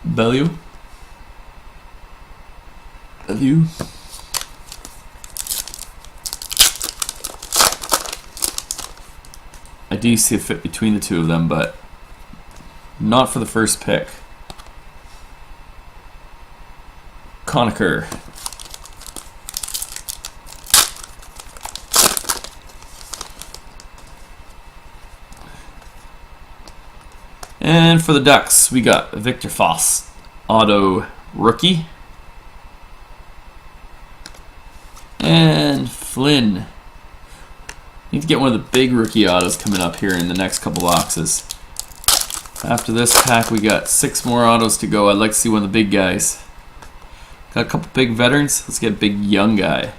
Bellew. I do see a fit between the two of them, but not for the first pick. Conacher. And for the Ducks, we got Victor Foss, auto rookie. And Flynn. Need to get one of the big rookie autos coming up here in the next couple boxes. After this pack, we got 6 more autos to go. I'd like to see one of the big guys. Got a couple big veterans. Let's get a big young guy.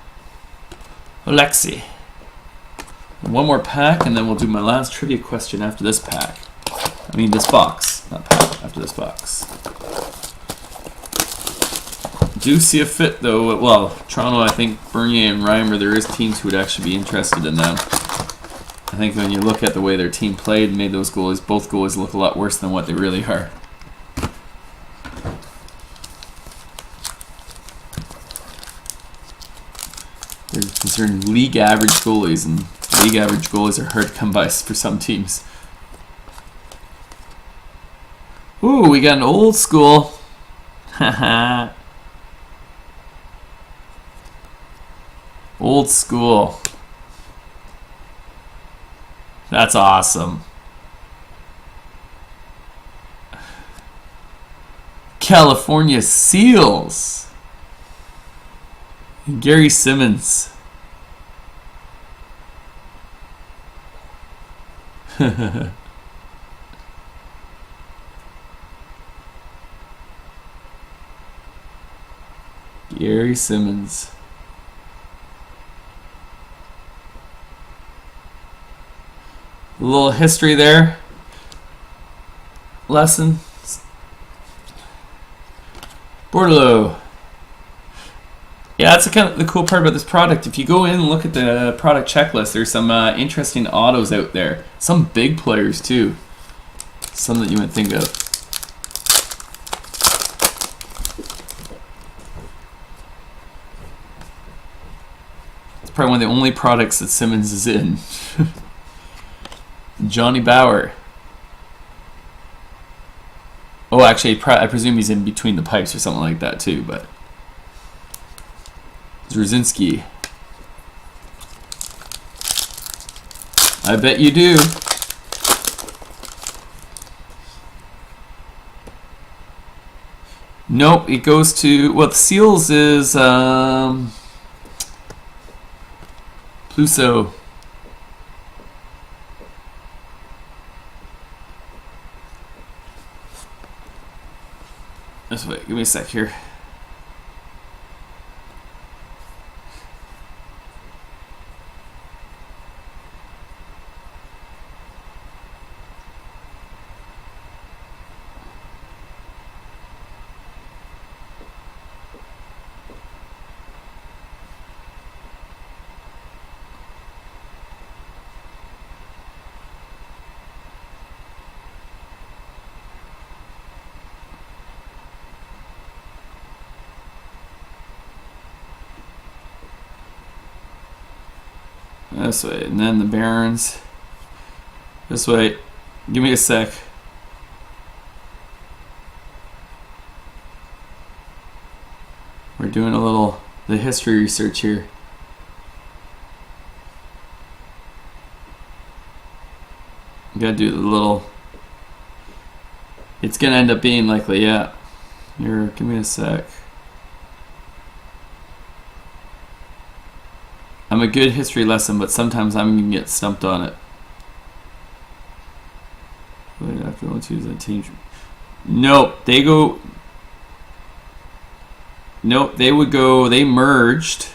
Alexi. One more pack, and then we'll do my last trivia question after this pack. I mean this box, not pack, after this box. Do see a fit though. Well, Toronto, I think Bernier and Reimer, there is teams who would actually be interested in them. I think when you look at the way their team played and made those goals, both goals look a lot worse than what they really are. They're considered league average goalies, and league average goalies are hard to come by for some teams. Ooh, we got an old school. Haha. Old school. That's awesome. California Seals. Gary Simmons. Gary Simmons. A little history there. Lesson. Bordelot. Yeah, that's kind of the cool part about this product. If you go in and look at the product checklist, there's some interesting autos out there. Some big players too. Some that you wouldn't think of. It's probably one of the only products that Simmons is in. Johnny Bauer. Oh, actually, I presume he's in between the pipes or something like that too, but... Drzinski. I bet you do. Nope, it goes to... Well, the Seals is... Pluso. This way. Give me a sec here. This way, and then the Barons. This way. Give me a sec. We're doing a little the history research here. You gotta do the little. It's gonna end up being likely, yeah. Here, give me a sec. I'm a good history lesson, but sometimes I'm gonna get stumped on it. Wait, after one choose a team. Nope, they go. Nope, they would go. They merged.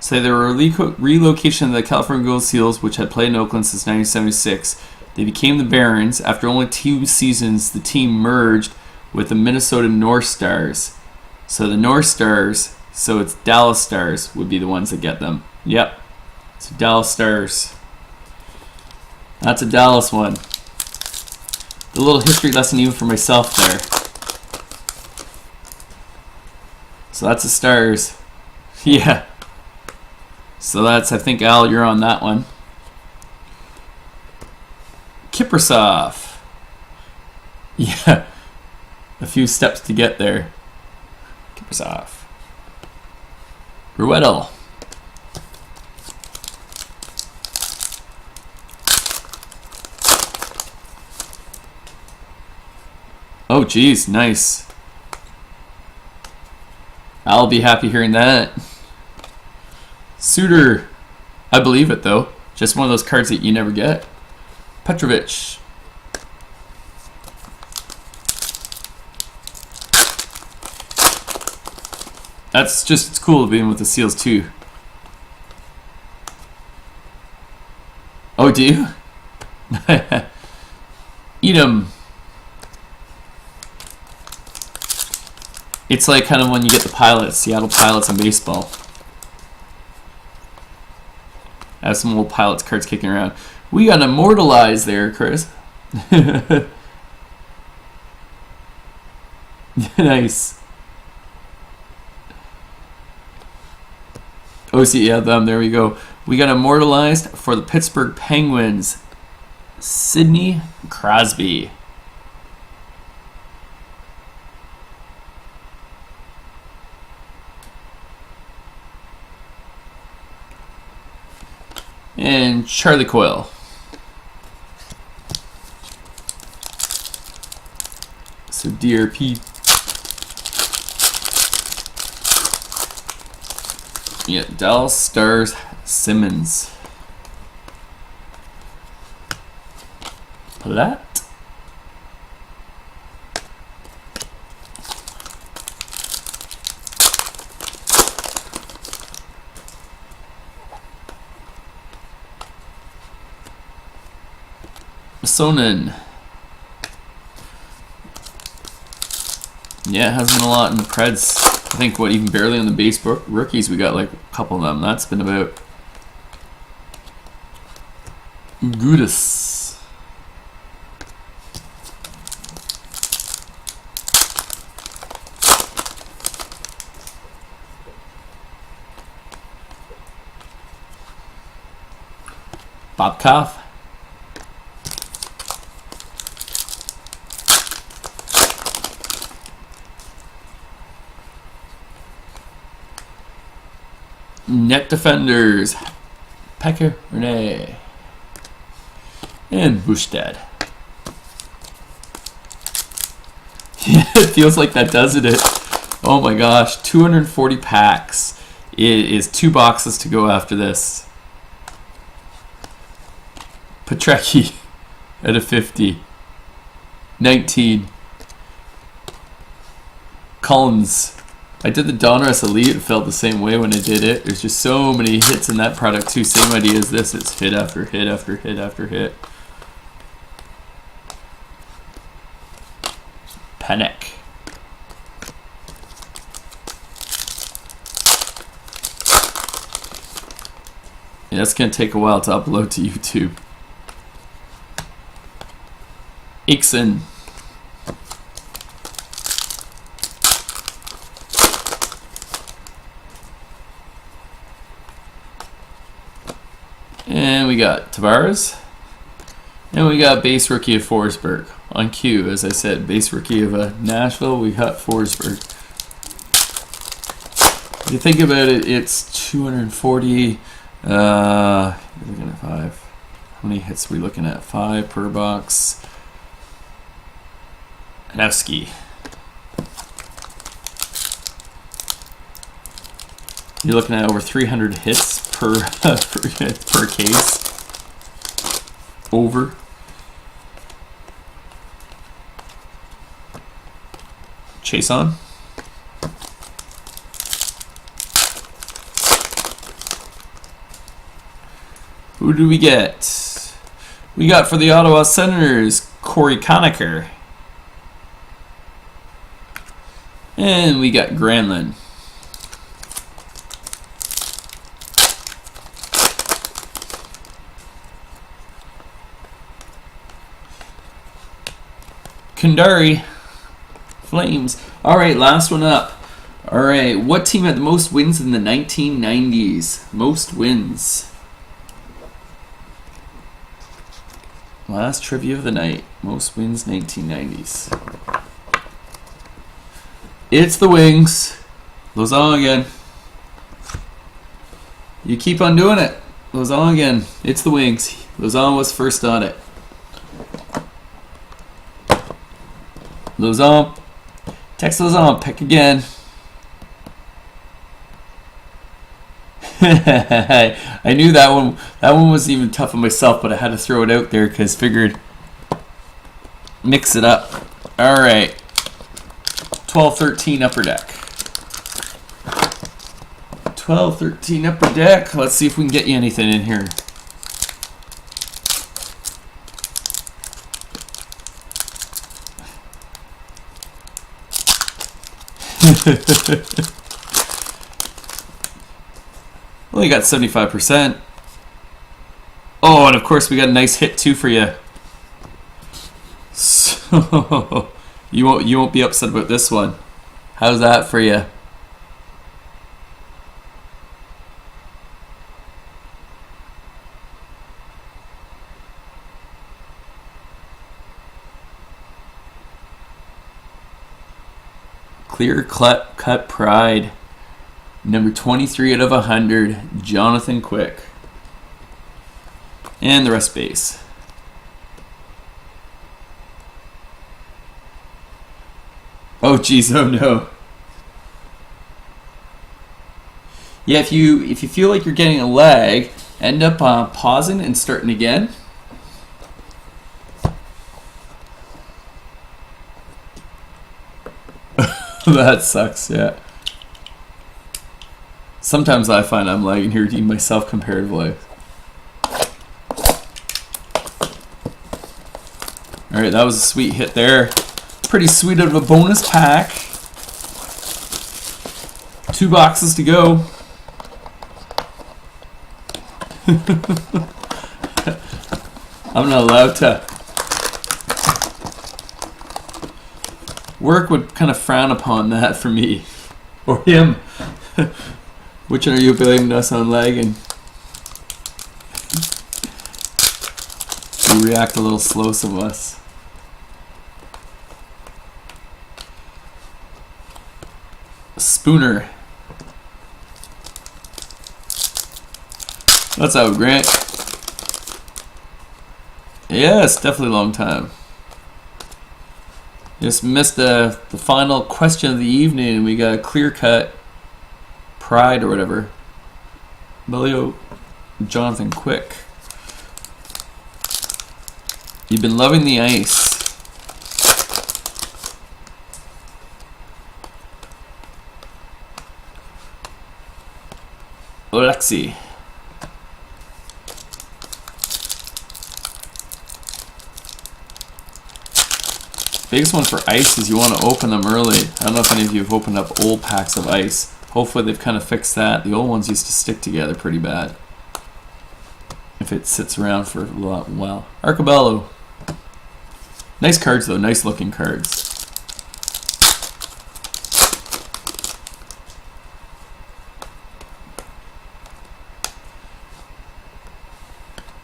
So they were a relocation of the California Gold Seals, which had played in Oakland since 1976. They became the Barons. After only 2 seasons, the team merged with the Minnesota North Stars. So the North Stars, so it's Dallas Stars, would be the ones that get them. Yep. So Dallas Stars. That's a Dallas one. A little history lesson even for myself there. So that's the Stars. Yeah. So that's, I think, Al, you're on that one. Kiprasov. Yeah. A few steps to get there. Kiprasov. Ruedel. Oh, geez, nice. I'll be happy hearing that. Suter. I believe it, though. Just one of those cards that you never get. Petrovic. That's just, it's cool being with the Seals, too. Oh, do you? Eat 'em. It's like kind of when you get the Pilots, Seattle Pilots in baseball. I have some old Pilots cards kicking around. We got immortalized there, Chris. Nice. Oh, see, yeah, them. There we go. We got immortalized for the Pittsburgh Penguins. Sidney Crosby. And Charlie Coyle. So DRP. Yeah, Dallas Stars Simmons. Platt. Sonnen. Yeah, it hasn't been a lot in the Preds. I think, what, even barely on the base rookies, we got like a couple of them. That's been about Gudis. Bobkov. Net defenders, Pekka Renee, and Bustad. Yeah, it feels like that, doesn't it? Oh my gosh, 240 packs. It is 2 boxes to go after this. Petrecki at a 50. 19. Collins. I did the Donruss Elite. It felt the same way when I did it. There's just so many hits in that product too. Same idea as this. It's hit after hit after hit after hit. Panic. Yeah, that's going to take a while to upload to YouTube. Ixon. And we got Tavares. And we got base rookie of Forsberg. On cue, as I said, base rookie of Nashville, we got Forsberg. If you think about it, it's 240. You're looking at 5. How many hits are we looking at? 5 per box. Nevsky. You're looking at over 300 hits per per case. Over. Chase on. Who do we get? We got for the Ottawa Senators, Corey Conacher. And we got Granlund. Kandari. Flames. Alright, last one up. Alright, what team had the most wins in the 1990s? Most wins. Last trivia of the night. Most wins 1990s. It's the Wings. Lauzon again. You keep on doing it. Lauzon again. It's the Wings. Lauzon was first on it. Lauzon. Text Lauzon. Pick again. I knew that one. That one wasn't even tough on myself, but I had to throw it out there because figured mix it up. All right. 12-13 upper deck. 12-13 upper deck. Let's see if we can get you anything in here. Only got 75%. Oh, and of course we got a nice hit too for you. So you won't be upset about this one. How's that for you? Clear cut pride. Number 23 out of 100, Jonathan Quick. And the rest base. Oh geez, oh no. Yeah, if you feel like you're getting a lag, end up pausing and starting again. That sucks, yeah. Sometimes I find I'm lagging here to myself comparatively. Alright, that was a sweet hit there. Pretty sweet out of a bonus pack. 2 boxes to go. I'm not allowed to. Work would kind of frown upon that for me. Or him. Which one are you blaming us on lagging? We react a little slow, some of us. Spooner. What's up, Grant? Yes, definitely a long time. Just missed the final question of the evening, and we got a clear cut pride or whatever. Melio Jonathan Quick. You've been loving the ice. Alexi. Biggest one for ice is you want to open them early. I don't know if any of you have opened up old packs of ice. Hopefully they've kind of fixed that. The old ones used to stick together pretty bad if it sits around for a while. Arcabello. Nice cards though, nice looking cards.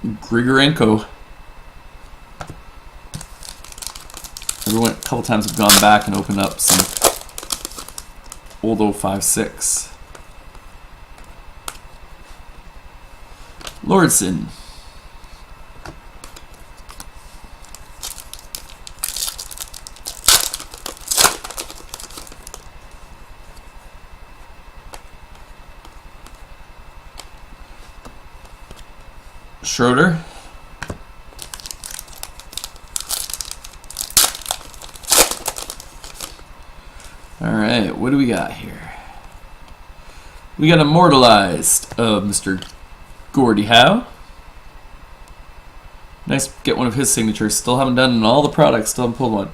Grigorenko. A couple times I've gone back and opened up some old 056. Lordson. Schroeder. Alright, what do we got here? We got Immortalized of Mr. Gordie Howe. Nice, get one of his signatures. Still haven't done in all the products, still haven't pulled one.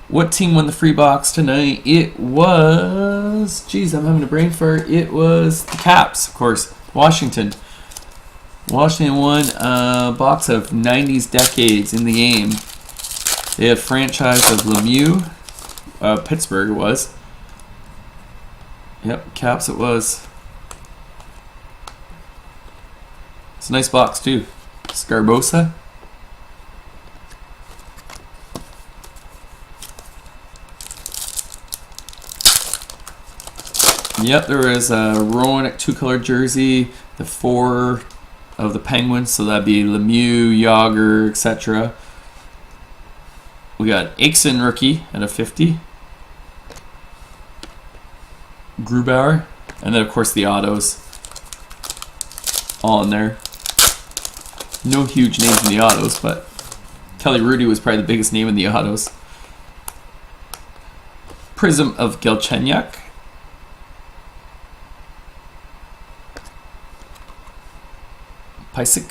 What team won the free box tonight? It was... Geez, I'm having a brain fart. It was the Caps, of course. Washington. Washington won a box of 90s decades in the game. They had franchise of Lemieux. Pittsburgh it was. Yep, Caps it was. It's a nice box too. Scarbosa. Yep, there is a Rowan two-color jersey. The 4 of the Penguins, so that'd be Lemieux, Yager, etc. We got Aikson rookie at a 50. Grubauer, and then of course the autos all in there. No huge names in the autos, but Kelly Rudy was probably the biggest name in the autos. Prizm of Galchenyuk. Pysyk.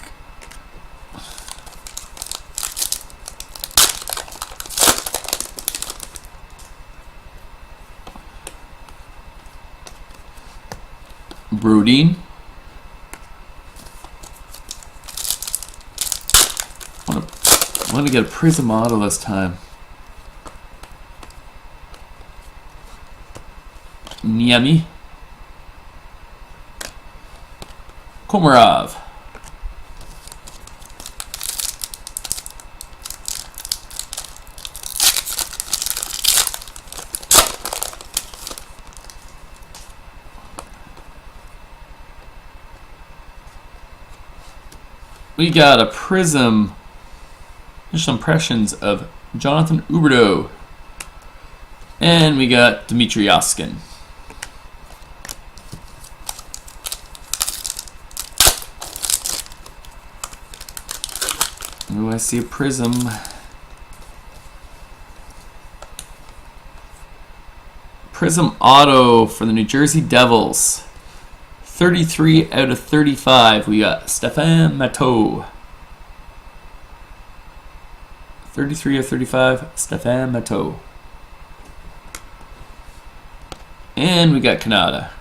Brodin. I want to get a Prizm auto this time. Niemi. Komarov. We got a Prizm. Initial impressions of Jonathan Huberdeau. And we got Dmitry Oskin. Oh, I see a Prizm. Prizm auto for the New Jersey Devils. 33 out of 35. We got Stefan Matteau. 33 of 35, Stefan Matteau. And we got Canada.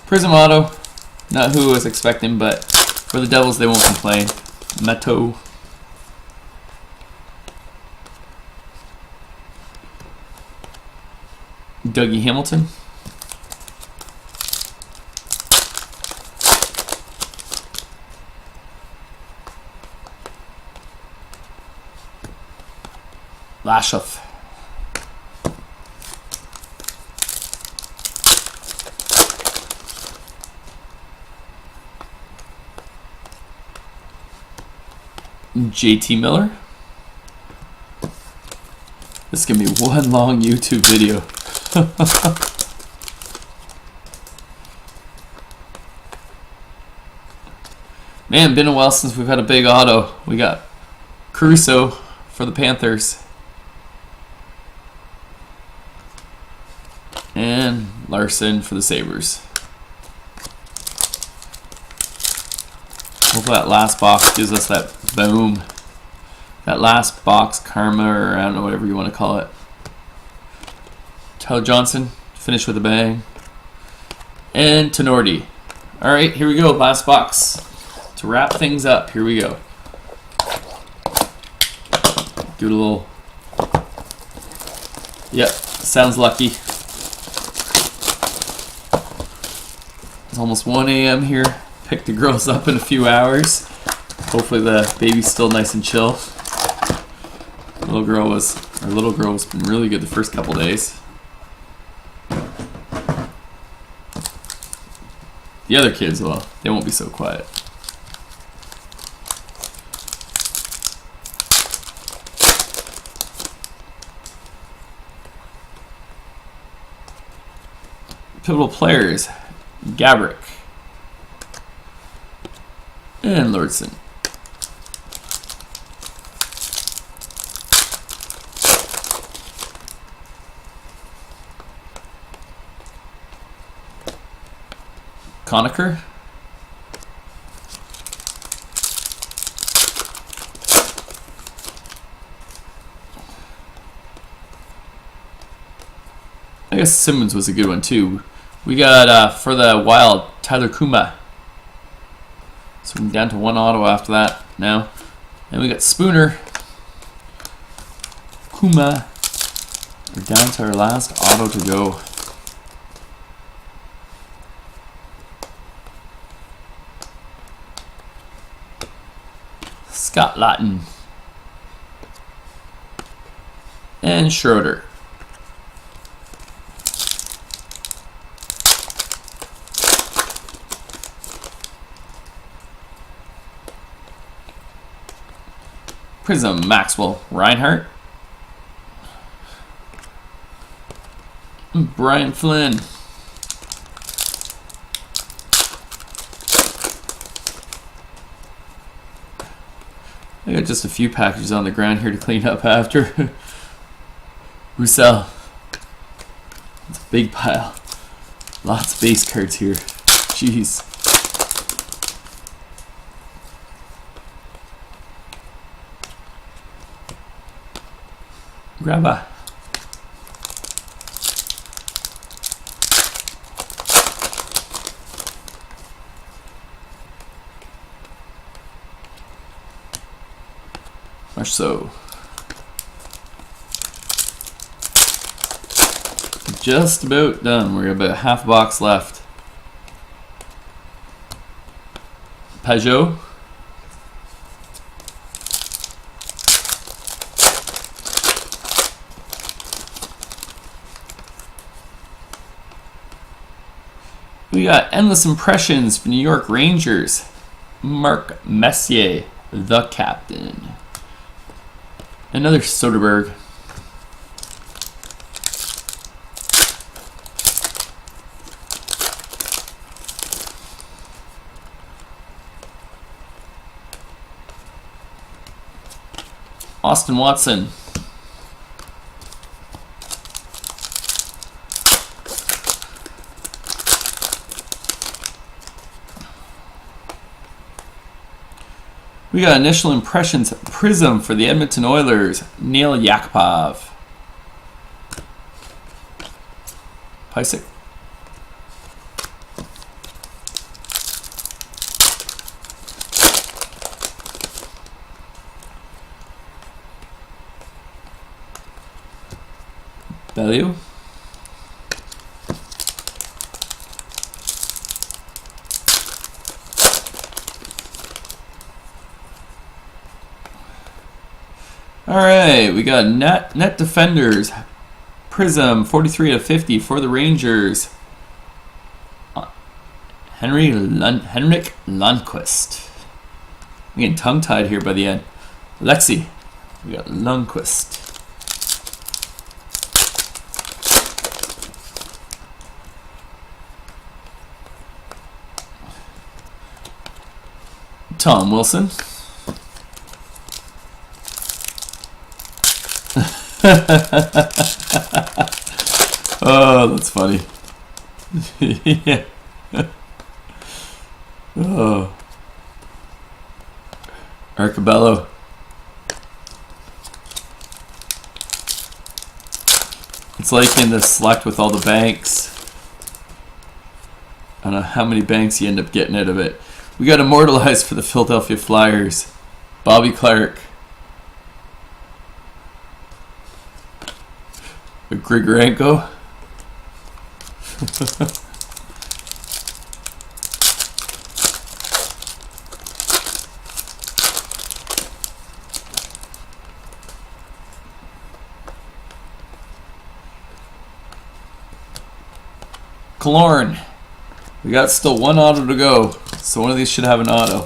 Prizm auto. Not who I was expecting, but for the Devils, they won't complain. Matteau. Dougie Hamilton. Lashoff. JT Miller. This is going to be one long YouTube video. Man, been a while since we've had a big auto. We got Caruso for the Panthers. And Larson for the Sabres. Hope that last box gives us that boom. That last box karma, or I don't know, whatever you want to call it. Tyler Johnson, finish with a bang. And Tenorti. Alright, here we go, last box. To wrap things up, here we go. Do it a little. Yep, sounds lucky. It's almost 1 a.m. here. Pick the girls up in a few hours. Hopefully the baby's still nice and chill. Our little girl was been really good the first couple days. The other kids, well, they won't be so quiet. Pivotal players, Gabrick and Lordson. Conacher. I guess Simmons was a good one too. We got, for the Wild, Tyler Kuma. So we're down to 1 auto after that now. And we got Spooner. Kuma. We're down to our last auto to go. Scott Lawton. And Schroeder. Prizm, Maxwell, Reinhardt. Brian Flynn. I got just a few packages on the ground here to clean up after. Roussel. It's a big pile. Lots of base cards here. Jeez. Grabba. Marceau. Just about done. We're about half a box left. Peugeot. We got Endless Impressions for New York Rangers. Mark Messier, the captain. Another Soderberg. Austin Watson. We got Initial Impressions Prizm for the Edmonton Oilers, Neil Yakupov. Pysyk. Bellew. Alright, we got Net Defenders Prizm 43/50 for the Rangers. Henrik Lundqvist. I'm getting tongue-tied here by the end. Lexi. We got Lundqvist. Tom Wilson. Oh, that's funny. Yeah. Oh. Arcabello. It's like in the select with all the banks. I don't know how many banks you end up getting out of it. We got immortalized for the Philadelphia Flyers. Bobby Clark. Grigorenko. Killorn. We got still one auto to go, so one of these should have an auto.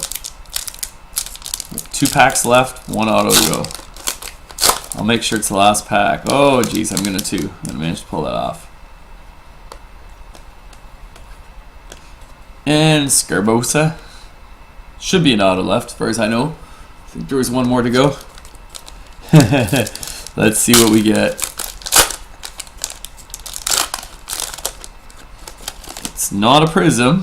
2 packs left, 1 auto to go. I'll make sure it's the last pack. Oh, geez, I'm gonna manage to pull that off. And Scarbosa. Should be an auto left, as far as I know. I think there was one more to go. Let's see what we get. It's not a Prizm.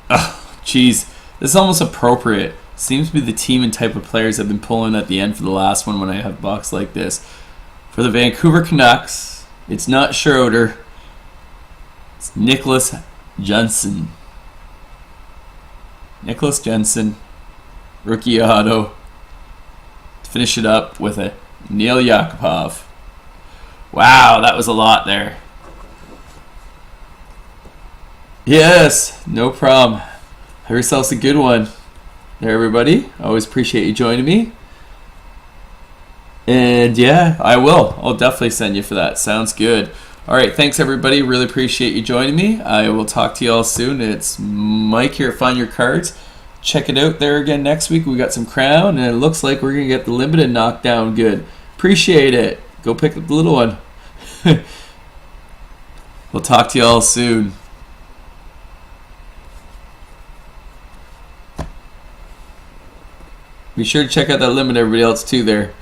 Oh, jeez. This is almost appropriate. Seems to be the team and type of players I've been pulling at the end for the last one when I have a box like this. For the Vancouver Canucks, it's not Schroeder. It's Nicholas Jensen. Nicholas Jensen. Rookie auto. To finish it up with a Neil Yakupov. Wow, that was a lot there. Yes, no problem. Have yourselves a good one there, everybody. I always appreciate you joining me. And yeah, I'll definitely send you for that. Sounds good. All right, thanks everybody. Really appreciate you joining me. I will talk to you all soon. It's Mike here at Find Your Cards. Check it out there again next week. We got some Crown, and it looks like we're going to get the limited knocked down good. Appreciate it. Go pick up the little one. We'll talk to you all soon. Be sure to check out that limit, everybody else, too, there.